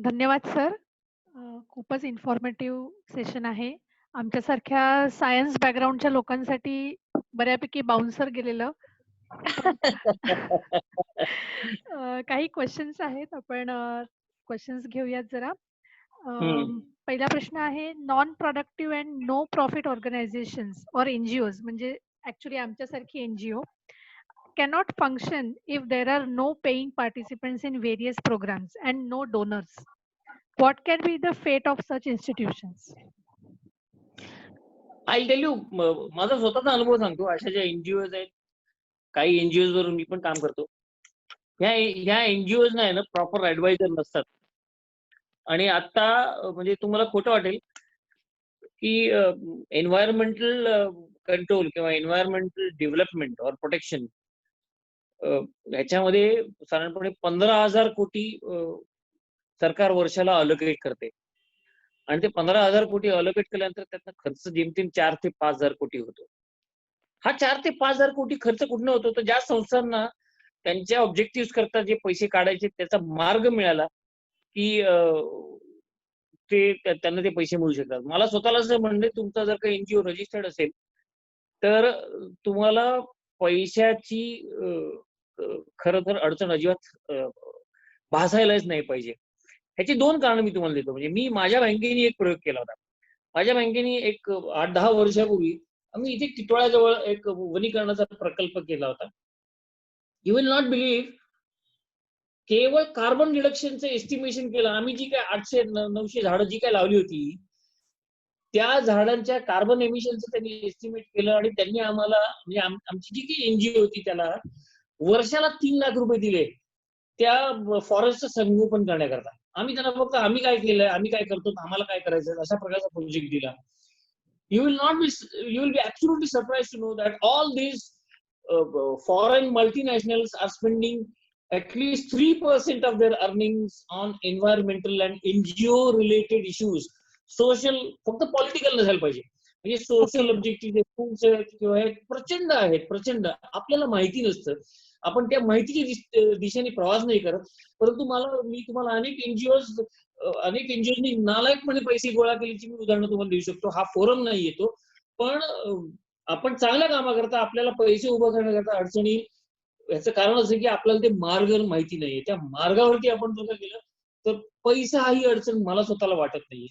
धन्यवाद सर. खूपच इन्फॉर्मेटिव्ह सेशन आहे. आमच्यासारख्या सायन्स बॅकग्राऊंडच्या लोकांसाठी बऱ्यापैकी बाउन्सर गेलेलं. काही क्वेश्चन्स आहेत, आपण क्वेश्चन्स घेऊयात जरा. पहिला प्रश्न आहे, non productive and no profit organisations or NGOs, म्हणजे ऍक्च्युली आमच्यासारखी NGO cannot function if there are no paying participants in various programs and no donors. What can be the fate of such institutions? I tell you, माझा स्वतःचा अनुभव सांगतो. अशा ज्या एनजीओज आहेत, काही एनजीओज वरून मी पण काम करतो, ह्या एनजीओज ना प्रॉपर ऍडवायझर नसतात. आणि आता म्हणजे तुम्हाला खोटं वाटेल की एन्व्हायरमेंटल कंट्रोल किंवा एन्व्हायरमेंटल डेव्हलपमेंट और प्रोटेक्शन ह्याच्यामध्ये साधारणपणे 15,000 कोटी सरकार वर्षाला अलोकेट करते. आणि ते 15,000 कोटी अलोकेट केल्यानंतर त्याचा खर्च जेमतेम 4 ते 5,000 कोटी होतो. हा 4 ते 5,000 कोटी खर्च कुठनं होतो? तर ज्या संस्थांना त्यांच्या ऑब्जेक्टिव्ह करता जे पैसे काढायचे त्याचा मार्ग मिळाला की त्यांना ते पैसे मिळू शकतात. मला स्वतःला असं म्हणणे, तुमचा जर का एनजीओ रजिस्टर्ड असेल तर तुम्हाला पैशाची खरं तर अडचण अजिबात भासायलाच नाही पाहिजे. ह्याची 2 कारणं मी तुम्हाला देतो. म्हणजे मी माझ्या बँकेने एक प्रयोग केला होता. माझ्या बँकेने एक 8-10 वर्षापूर्वी आम्ही इथे टिटवाळ्याजवळ एक वनीकरणाचा प्रकल्प केला होता. यू विल नॉट बिलीव्ह, केवळ कार्बन रिडक्शनचं एस्टिमेशन केलं. आम्ही जी काय 800-900 झाडं जी काय लावली होती, त्या झाडांच्या कार्बन एमिशनचं त्यांनी एस्टिमेट केलं आणि त्यांनी आम्हाला, म्हणजे आमची जी काही एनजीओ होती त्याला वर्षाला 3 लाख रुपये दिले त्या फॉरेस्टचं संगोपन करण्याकरता. आम्ही त्यांना फक्त आम्ही काय केलंय, आम्ही काय करतो, आम्हाला काय करायचं, अशा प्रकारचा प्रोजेक्ट दिला. You will be absolutely surprise to know that all these foreign multinationals are spending at least 3% of their earnings on environmental and NGO related issues. Social, फक्त पॉलिटिकल नसायला पाहिजे, म्हणजे सोशल ऑब्जेक्टिव्ह किंवा प्रचंड आहेत, प्रचंड. आपल्याला माहिती नसतं, आपण त्या माहितीच्या दिशेने प्रवास नाही करत. परंतु मी तुम्हाला अनेक एनजीओनी नालायकपणे पैसे गोळा केल्याची मी उदाहरणं तुम्हाला देऊ शकतो. हा फोरम नाही येतो, पण आपण चांगल्या कामाकरता आपल्याला पैसे उभं करण्याकरता अडचणी, याचं कारण असं की आपल्याला ते मार्ग माहिती नाहीये. त्या मार्गावरती आपण जर का गेलं तर पैसा ही अडचण मला स्वतःला वाटत नाहीये.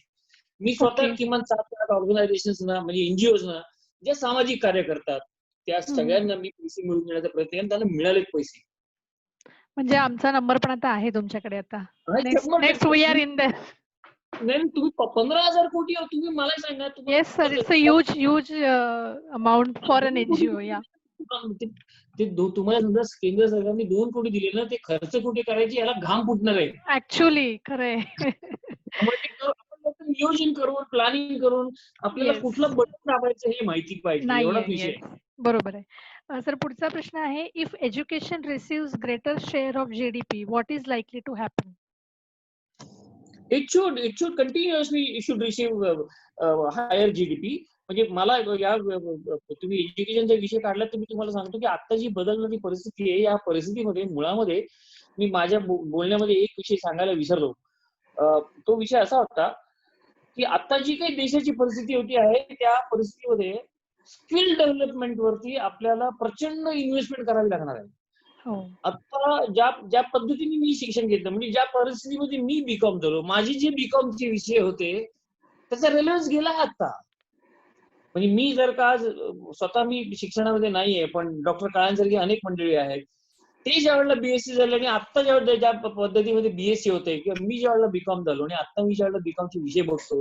मी स्वतः किमान 7 ऑर्गनायझेशन ना, म्हणजे एनजीओज ना, जे सामाजिक कार्य करतात त्या सगळ्यांना मी पैसे मिळवून देण्याचा प्रयत्न केला, त्यांना मिळालेत पैसे. म्हणजे आमचा नंबर पण आता आहे तुमच्याकडे. आता next we are in there. नाही, तुम्ही 15,000 कोटी तुम्ही मला सांगा. Yes sir, it's a huge amount for an NGO. या ते तुम्हाला समजा केंद्र सरकारने 2 कोटी दिले ना, ते खर्च कुठे करायचे याला घाम फुटणार आहे. ऍक्च्युअली खरंय. आपण नियोजन करून, प्लॅनिंग करून आपल्याला कुठलं बटन दाबायचं हे माहिती पाहिजे, एवढाच विषय. बरोबर आहे सर. पुढचा प्रश्न आहे, if education receives greater share of GDP, what is likely to happen? It should continuously receive higher GDP. म्हणजे मला तुम्ही एज्युकेशनचा विषय काढला तर मी तुम्हाला सांगतो की आता जी बदलणारी परिस्थिती आहे, या परिस्थितीमध्ये मुळामध्ये मी माझ्या बोलण्यामध्ये एक विषय सांगायला विसरलो. तो विषय असा होता की आता जी काही देशाची परिस्थिती होती आहे, त्या परिस्थितीमध्ये स्किल डेव्हलपमेंट वरती आपल्याला प्रचंड इन्व्हेस्टमेंट करावी लागणार आहे. आता ज्या पद्धतीने मी शिक्षण घेतलं, म्हणजे ज्या परिस्थितीमध्ये मी बीकॉम झालो, माझे जे बीकॉमचे विषय होते त्याचा रेलेव्हन्स गेला आता. म्हणजे मी जर का स्वतः मी शिक्षणामध्ये नाहीये, पण डॉक्टर काळांसारखी अनेक मंडळी आहेत, ते ज्या वेळेला बीएससी झालं आणि आता ज्या पद्धतीमध्ये बीएससी होते किंवा मी ज्या वेळेला बीकॉम झालो आणि आता मी ज्या वेळेला बीकॉमचे विषय बघतो,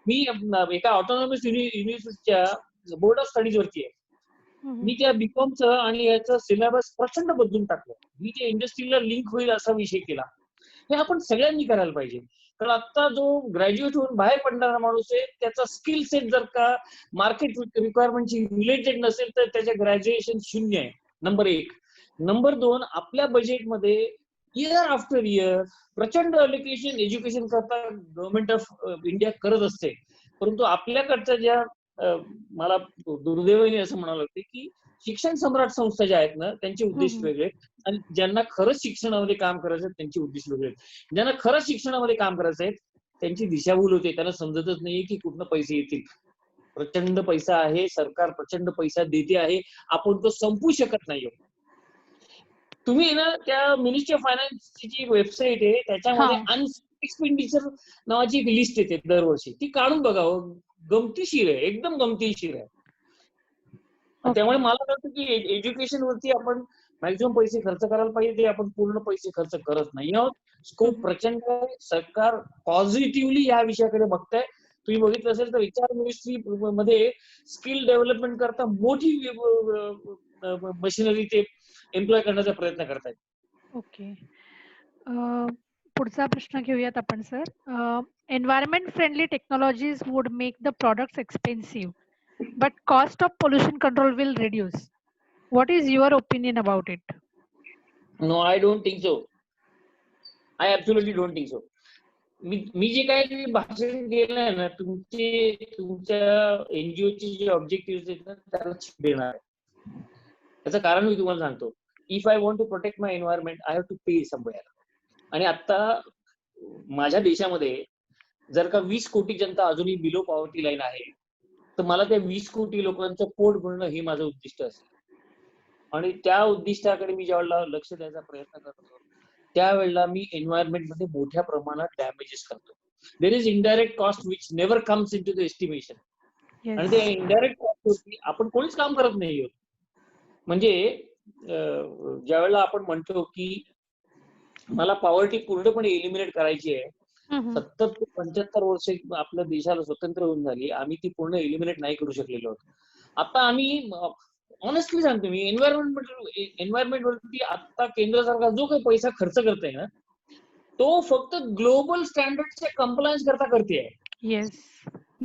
मी एका ऑटोनॉमस युनिव्हर्सिटीच्या बोर्ड ऑफ स्टडीज वरती आहे. मी त्या बीकॉमचं आणि याचं सिलेबस प्रचंड बदलून टाकलं. मी ते इंडस्ट्रीला लिंक होईल असा विषय केला. हे आपण सगळ्यांनी करायला पाहिजे. कारण आता जो ग्रॅज्युएट होऊन बाहेर पडणारा माणूस आहे त्याचा स्किल सेट जर का मार्केट रिक्वायरमेंटची रिलेटेड नसेल तर त्याच्या ग्रॅज्युएशन 0 आहे. नंबर 1. नंबर 2, आपल्या बजेटमध्ये इयर आफ्टर इयर प्रचंड अलोकेशन एज्युकेशन करता गव्हर्नमेंट ऑफ इंडिया करत असते. परंतु आपल्याकडच्या ज्या मला दुर्दैवाने असं म्हणावं लागते की शिक्षण सम्राट संस्था ज्या आहेत ना त्यांचे उद्दिष्ट वेगळे आणि ज्यांना खरंच शिक्षणामध्ये काम करायचं त्यांची उद्दिष्ट वेगळे. ज्यांना खरंच शिक्षणामध्ये काम करायचं आहे त्यांची दिशाभूल होते. त्यांना समजतच नाहीये की कुठनं पैसे येतील. प्रचंड पैसा आहे, सरकार प्रचंड पैसा देते आहे, आपण तो संपू शकत नाहीये. तुम्ही ना त्या मिनिस्ट्री ऑफ फायनान्सची जी वेबसाईट आहे त्याच्यामध्ये एक्सपेंडिचर नावाची एक लिस्ट येते दरवर्षी, ती काढून बघावं. गमतीशीर आहे, एकदम गमतीशीर आहे. त्यामुळे मला वाटतं की एज्युकेशन वरती आपण मॅक्झिमम पैसे खर्च करायला पाहिजे. ते आपण पूर्ण पैसे खर्च करत नाही आहोत. स्कोप प्रचंड आहे. सरकार पॉझिटिव्हली या विषयाकडे बघताय. तुम्ही बघितलं असेल तर विचार मिनिस्ट्री मध्ये स्किल डेव्हलपमेंट करता मोठी मशिनरी ते एम्प्लॉय करण्याचा प्रयत्न करतायत. ओके. पुढचा प्रश्न घेऊयात आपण sir. Environment friendly technologies would make the products expensive but cost of pollution control will reduce. What is your opinion about it? No, I don't think so. I absolutely don't think so. मी जे काही भाषण केलंय ना तुमच्या एनजीओचे जे ऑब्जेक्टिव्ह आहेत ना त्याला देणार आहे. त्याचं कारण मी तुम्हाला सांगतो. If I want to protect my environment I have to pay somewhere. आणि आता माझ्या देशामध्ये जर का 20 कोटी जनता अजूनही बिलो पॉवर्टी लाईन आहे तर मला त्या 20 कोटी लोकांचं पोट भरणं हे माझं उद्दिष्ट असेल. आणि त्या उद्दिष्टाकडे मी ज्यावेळेला लक्ष द्यायचा प्रयत्न करतो त्यावेळेला मी एन्व्हायरमेंट मध्ये मोठ्या प्रमाणात डॅमेजेस करतो. There is indirect cost which never comes into the estimation. आणि ते इनडायरेक्ट कॉस्ट आपण कोणीच काम करत नाही आहोत. म्हणजे ज्या वेळेला आपण म्हणतो की मला पॉवर्टी पूर्णपणे एलिमिनेट करायची आहे, 70 ते 75 वर्ष आपल्या देशाला स्वतंत्र होऊन झाली, आम्ही ती पूर्ण एलिमिनेट नाही करू शकलेलो आहोत. आता आम्ही ऑनेस्टली सांगतो मी एन्व्हायरमेंट वरती आता केंद्र सरकार जो काही पैसा खर्च करते ना तो फक्त ग्लोबल स्टँडर्डच्या कंप्लायन्स करता करते आहे.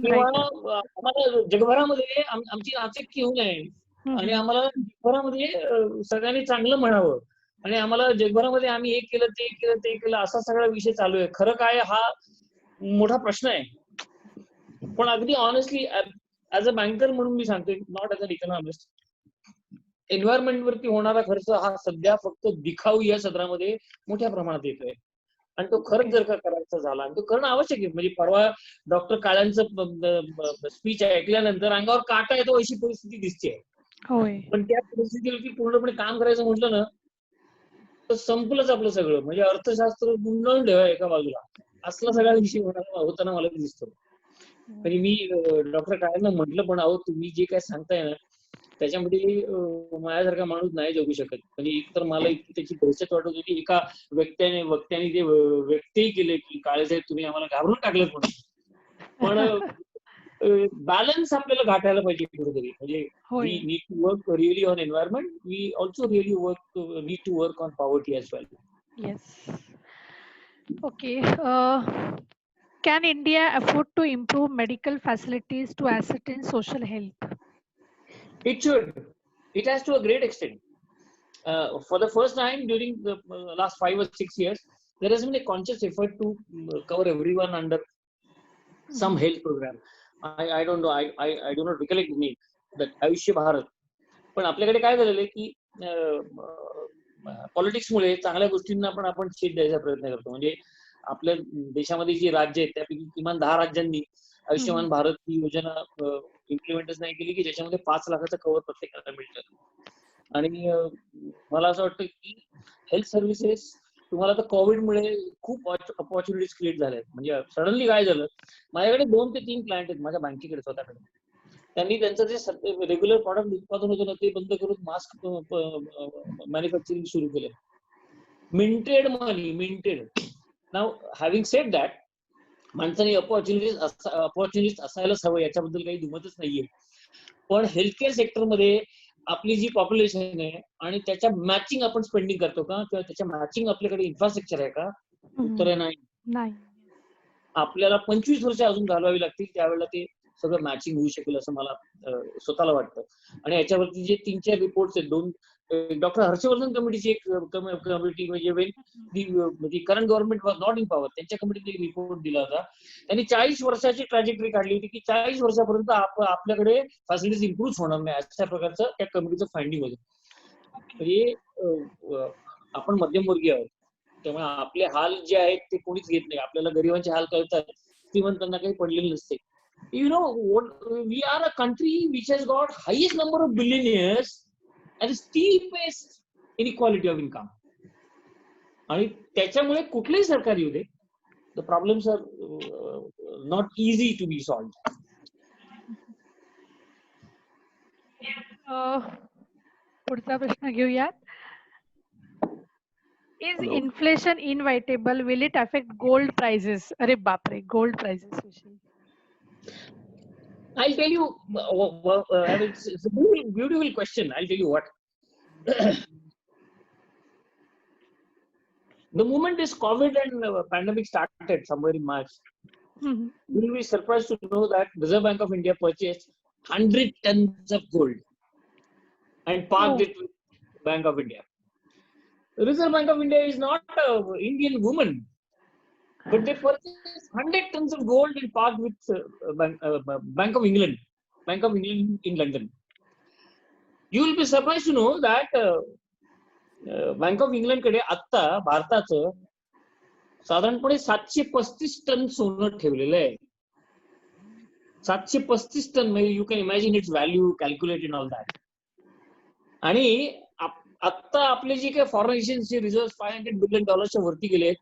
आम्हाला जगभरामध्ये आमची नाचक्की होऊ नये आणि आम्हाला जगभरामध्ये सगळ्यांनी चांगलं म्हणावं आणि आम्हाला जगभरामध्ये आम्ही हे केलं ते केलं असा सगळा विषय चालू आहे. खरं काय हा मोठा प्रश्न आहे. पण अगदी ऑनेस्टली ऍज अ बँकर म्हणून मी सांगतोय, not as a economist, environment वरती होणारा खर्च हा सध्या फक्त दिखाऊ या सदरामध्ये मोठ्या प्रमाणात येतोय. आणि तो खरंच जर का करायचा झाला आणि तो करणं आवश्यक आहे. म्हणजे परवा डॉक्टर काळ्यांचं स्पीच ऐकल्यानंतर अंगावर काटा येतो अशी परिस्थिती दिसते. पण त्या परिस्थितीवरती पूर्णपणे काम करायचं म्हटलं ना तर संपलंच आपलं सगळं. म्हणजे अर्थशास्त्र गुंडाळून ठेवा एका बाजूला, असला सगळा विषय होताना मला दिसतो. म्हणजे मी डॉक्टर काळ्यांना म्हटलं पण अहो तुम्ही जे काय सांगताय ना त्याच्यामध्ये माझ्यासारखा माणूस नाही जगू शकत. म्हणजे एक तर मला इतकी त्याची दहशत वाटत होती. एका वक्त्याने ते व्यक्तही केले की काळेसाहेब तुम्ही आम्हाला घाबरून टाकलं म्हणून. पण बॅलन्स आपल्याला गाठायला पाहिजे कुठेतरी. म्हणजे we need to work really on environment, we also really need to work on poverty as well. Yes. Okay. Can India afford to improve medical facilities to ascertain social health? It should. It has to a great extent. For the first time during the last 5 or 6 years, there has been a conscious effort to cover everyone under some health program. I don't know. I do not recollect the name. That Ayushya Bharat. पण आपल्याकडे काय झालेलं आहे की पॉलिटिक्समुळे चांगल्या गोष्टींना आपण छेद द्यायचा प्रयत्न करतो. म्हणजे आपल्या देशामध्ये जी राज्य आहेत त्यापैकी किमान 10 राज्यांनी आयुष्यमान भारत ही योजना इम्प्लिमेंटच नाही केली की ज्याच्यामध्ये 5 लाखाचं कव्हर प्रत्येकाला मिळतं. आणि मला असं वाटतं की हेल्थ सर्व्हिसेस तुम्हाला आता कोविडमुळे खूप ऑपॉर्च्युनिटीज क्रिएट झाल्या आहेत. म्हणजे सडनली काय झालं, माझ्याकडे 2 ते 3 क्लायंट आहेत माझ्या बँकेकडे स्वतःकडे. त्यांनी त्यांचं जे रेग्युलर प्रॉडक्ट उत्पादन होतं ना ते बंद करून मास्क मॅन्युफॅक्चरिंग सुरू केलं. Minted money, minted. Now having sed that, माणसाने अपॉर्च्युनिटीज असायलाच हवं, याच्याबद्दल काही दुमतच नाहीये. पण हेल्थकेअर सेक्टरमध्ये आपली जी पॉप्युलेशन आहे आणि त्याच्या मॅचिंग आपण स्पेंडिंग करतो का, किंवा त्याच्या मॅचिंग आपल्याकडे इन्फ्रास्ट्रक्चर आहे का? उत्तर आहे नाही. नाही. आपल्याला 25 वर्ष अजून घालवावी लागतील, त्यावेळेला ते सगळं मॅचिंग होऊ शकेल असं मला स्वतःला वाटतं. आणि याच्यावरती जे 3-4 रिपोर्ट्स आहेत, डॉक्टर हर्षवर्धन कमिटीची एक कमिटी, म्हणजे current government was not in power, त्यांच्या कमिटीने एक रिपोर्ट दिला होता. त्यांनी 40 वर्षाची ट्रॅजेक्टरी काढली होती की 40 वर्षापर्यंत आपल्याकडे फॅसिलिटीज इम्प्रूव्ह होणार नाही, अशा प्रकारचं त्या कमिटीचं फाइंडिंग होतं. म्हणजे आपण मध्यमवर्गीय आहोत, त्यामुळे आपले हाल जे आहेत ते कोणीच घेत नाही. आपल्याला गरिबांचे हाल कळतात, श्रीमंतांना काही पडलेले नसते. You know what, we are a country which has got highest number of billionaires and steepest inequality of income. आणि त्याच्यामुळे कुठलेही सरकार येऊ दे, the problems are not easy to be solved. पुढचा प्रश्न घेऊयात. Is Hello. inflation inevitable? Will it affect gold prices? अरे बापरे, gold prices विषयी. I'll tell you, it's a beautiful question. I'll tell you what. The moment this COVID and pandemic started somewhere in March, you will be surprised to know that Reserve Bank of India purchased 100 tons of gold and parked it with Bank of India. The Reserve Bank of India is not an Indian woman, but they purchased 100 tons of gold and parked with Bank of England in London. You will be surprised to know that Bank of England कडे आता भारताचं साधारणपणे 735 टन सोनं ठेवलेलं आहे. 735 टन, म्हणजे you can imagine it's value, calculate in all that. आणि आता आपले जे काही फॉरेन एक्सचेंजचे रिझर्व्ह $500 बिलियन वरती गेले.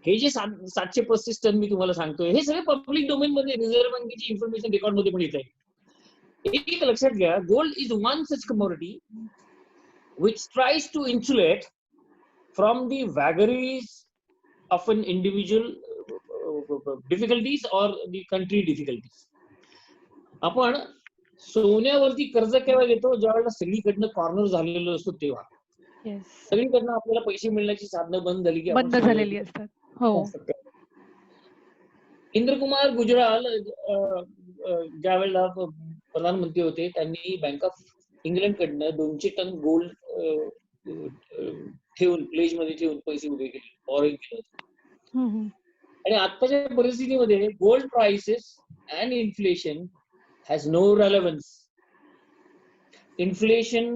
हे जे 735 टन मी तुम्हाला सांगतोय, हे सगळे पब्लिक डोमेन मध्ये रिझर्व्ह बँकेची इन्फॉर्मेशन रेकॉर्ड मध्ये पण येत आहे. एक लक्षात घ्या, gold is one such commodity which tries to insulate from the vagaries of an individual difficulties or the country difficulties. आपण सोन्यावरती कर्ज केव्हा घेतो, ज्यावेळेला सगळीकडनं कॉर्नर झालेलं असतो तेव्हा. सगळीकडनं आपल्याला पैसे मिळण्याची साधनं बंद झाली की बंद झालेली असतात. हो. इंद्रकुमार गुजराल ज्यावेळेला प्रधानमंत्री होते, त्यांनी बँक ऑफ इंग्लंड कडनं 200 टन गोल्ड ठेवून, प्लेज मध्ये ठेवून पैसे उभे केले, बॉरोइंग केलं. आणि आताच्या परिस्थितीमध्ये gold prices and inflation has no relevance. Inflation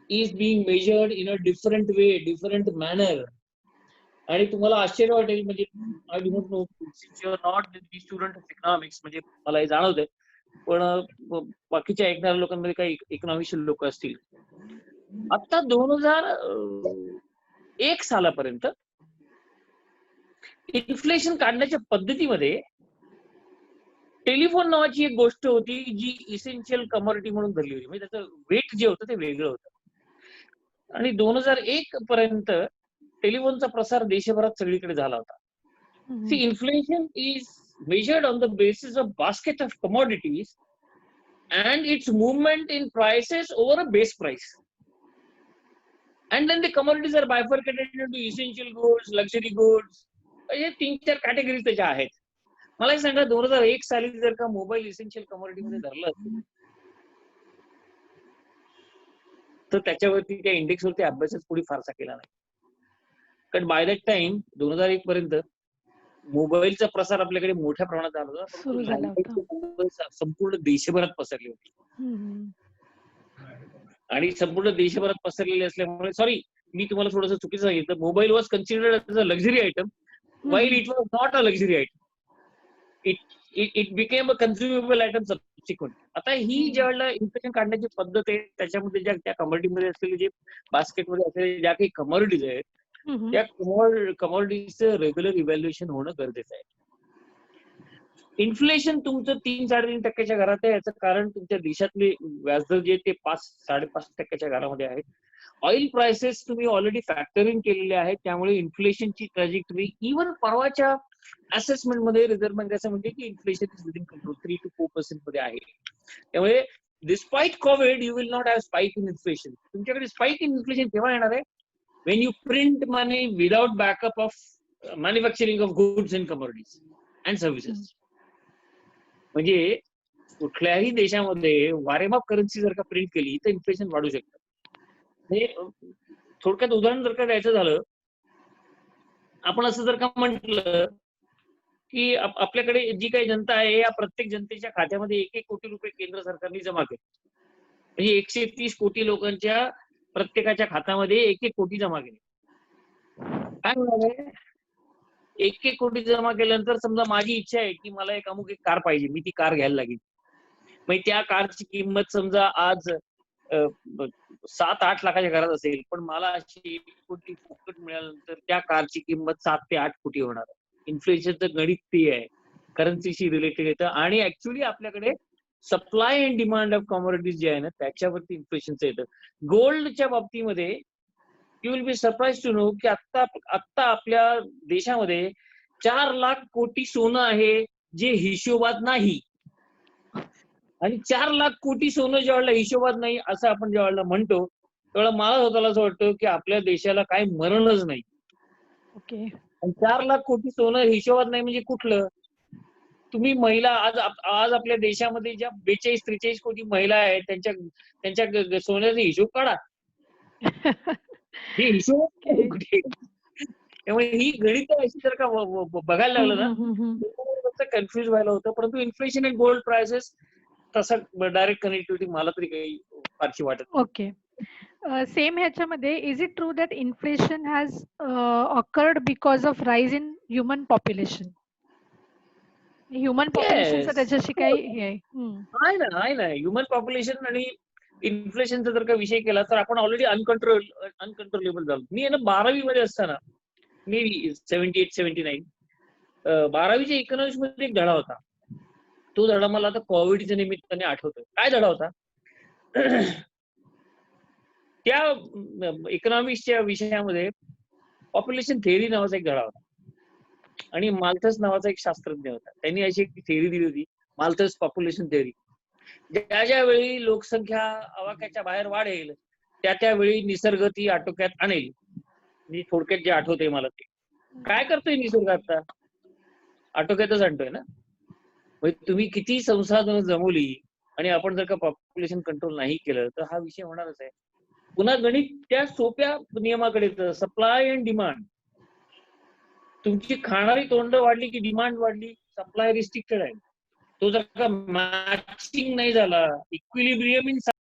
is being measured in a different way, different manner. आणि तुम्हाला आश्चर्य वाटेल, म्हणजे I do not know, since you are not the student of economics, म्हणजे मला हे जाणवतंय, पण बाकीच्या ऐकणाऱ्या लोकांमध्ये काही इकॉनॉमिक्स लोक असतील. आता 2001 सालापर्यंत इन्फ्लेशन काढण्याच्या पद्धतीमध्ये टेलिफोन नावाची एक गोष्ट होती जी इसेन्शियल कमोडिटी म्हणून धरली होती, म्हणजे त्याचं वेट जे होतं ते वेगळं होतं. आणि 2001 पर्यंत टेलिफोनचा प्रसार देशभरात सगळीकडे झाला होता. See, inflation is measured on the basis of basket of commodities and its movement in prices over a base price. And then the commodities are bifurcated into essential goods, luxury goods. हे 3-4 कॅटेगरीज त्याच्या आहेत. मला सांगा, 2001 साली जर का मोबाईल इसेन्शियल कमोडिटी मध्ये धरलं तर त्याच्यावरती त्या इंडेक्सवरती अभ्यासच पुढे फारसा केला नाही. कारण बाय दॅट टाइम 2001 पर्यंत मोबाईलचा प्रसार आपल्याकडे मोठ्या प्रमाणात झाला होता, संपूर्ण देशभरात पसरले होते. आणि संपूर्ण देशभरात पसरलेले असल्यामुळे, सॉरी मी तुम्हाला थोडंसं चुकीचं सांगितलं, mobile was considered as a luxury item while it was not a luxury item. It became a consumable item subsequent. आता ही ज्यावेळेला इन्फ्लेशन काढण्याची पद्धत आहे, त्याच्यामध्ये त्या कमोडिटीमध्ये असलेले जे बास्केटमध्ये असलेले ज्या काही कमोडिटीज आहेत, त्या कमोडिटीचं रेग्युलर इव्हॅल्युएशन होणं गरजेचं आहे. इन्फ्लेशन तुमचं 3-3.5% घरात आहे. याचं कारण तुमच्या देशातले व्याजदर जे ते 5-5.5% घरामध्ये आहेत. ऑइल प्राइसेस तुम्ही ऑलरेडी फॅक्टरिंग केलेले आहेत, त्यामुळे इन्फ्लेशनची ट्रॅजेक्टरी इव्हन परवाच्या असेसमेंट मध्ये रिझर्व्ह बँक असं म्हणते की inflation is within control 3 to 4% मध्ये आहे. त्यामुळे despite Covid you will not have spike in inflation. तुमच्याकडे स्पाइक इन इन्फ्लेशन केव्हा येणार आहे? Wien you print money without backup of manufacturing of goods and commodities and services. म्हणजे कुठल्याही देशामध्ये वारेमाप करन्सी जर का प्रिंट केली तर इन्फ्लेशन वाढू शकतं. म्हणजे थोडक्यात उदाहरण जर का द्यायचं झालं, आपण असं जर का म्हटलं की आपल्याकडे जी काही जनता आहे या प्रत्येक जनतेच्या खात्यामध्ये 1-1 कोटी रुपये केंद्र सरकारने जमा केले. म्हणजे 130 कोटी लोकांच्या प्रत्येकाच्या खात्यामध्ये 1-1 कोटी जमा केले. काय होणार? 1-1 कोटी जमा केल्यानंतर समजा माझी इच्छा आहे की मला एक अमुक एक कार पाहिजे, मी ती कार घ्यायला लागेल. मग त्या कारची किंमत समजा आज 7-8 लाखाच्या घरात असेल, पण मला अशी 1 कोटी फुकट मिळाल्यानंतर त्या कारची किंमत 7 ते 8 कोटी होणार. इन्फ्लेशनचं गणित ते आहे, करन्सीशी रिलेटेड येतं. आणि ऍक्च्युली आपल्याकडे supply and demand of commodities जे आहे ना त्याच्यावरती इन्फ्लेशनचं येतं. गोल्डच्या बाबतीमध्ये you will be surprise to know की आत्ता आपल्या देशामध्ये 4 लाख कोटी सोनं आहे जे हिशोबात नाही. आणि 4 लाख कोटी सोनं ज्यावेळेला हिशोबात नाही असं आपण ज्यावेळेला म्हणतो त्यावेळेला मला स्वतःला असं वाटतं की आपल्या देशाला काही मरणच नाही. ओके. 4 लाख कोटी सोनं हिशोबात नाही म्हणजे कुठलं? तुम्ही महिला आज आपल्या देशामध्ये ज्या 42-43 कोटी महिला आहेत त्यांच्या सोन्याचा हिशोब काढा. हे हिशोब कुठे? त्यामुळे ही गणित अशी जर का बघायला लागलं ना कन्फ्युज व्हायला होतं. परंतु इन्फ्लेशन अँड गोल्ड प्राइसेस तसं डायरेक्ट कनेक्टिव्हिटी मला तरी काही फारशी वाटत नाही. ओके. सेम ह्याच्यामध्ये is it true that inflation has occurred because of rise in human population? Human पॉप्युलेशनचं त्याच्याशी काही हे आहे? आहे ना. ह्युमन पॉप्युलेशन आणि इन्फ्लेशनचा जर का विषय केला तर आपण ऑलरेडी अनकंट्रोलेबल झालो. मी 12वी मध्ये असताना मे बी 78-79 12वीच्या इकॉनॉमिक्स मध्ये एक धडा होता. तो धडा मला आता कोविडच्या निमित्ताने आठवतोय. काय धडा होता? त्या इकॉनॉमिक्सच्या विषयामध्ये पॉप्युलेशन थेअरी नावाचा एक धडा होता आणि माल्थस नावाचा एक शास्त्रज्ञ होता. त्यांनी अशी एक थेअरी दिली होती, माल्थस पॉप्युलेशन थेअरी. ज्या वेळी लोकसंख्या आवाक्याच्या बाहेर वाढेल त्यावेळी निसर्ग ती आटोक्यात आणेल. मी थोडक्यात जे आठवतंय मला ते. काय करतोय निसर्ग आता? आटोक्यातच आणतोय ना. म्हणजे तुम्ही किती संसाधनं जमवली आणि आपण जर का पॉप्युलेशन कंट्रोल नाही केलं तर हा विषय होणारच आहे. पुन्हा गणित त्या सोप्या नियमाकडे येतं, सप्लाय अँड डिमांड. तुमची खाणारी तोंड वाढली की डिमांड वाढली, सप्लाय रिस्ट्रिक्टेड आहे. तो जर का मॅचिंग नाही झाला, इक्विलिब्रियम इन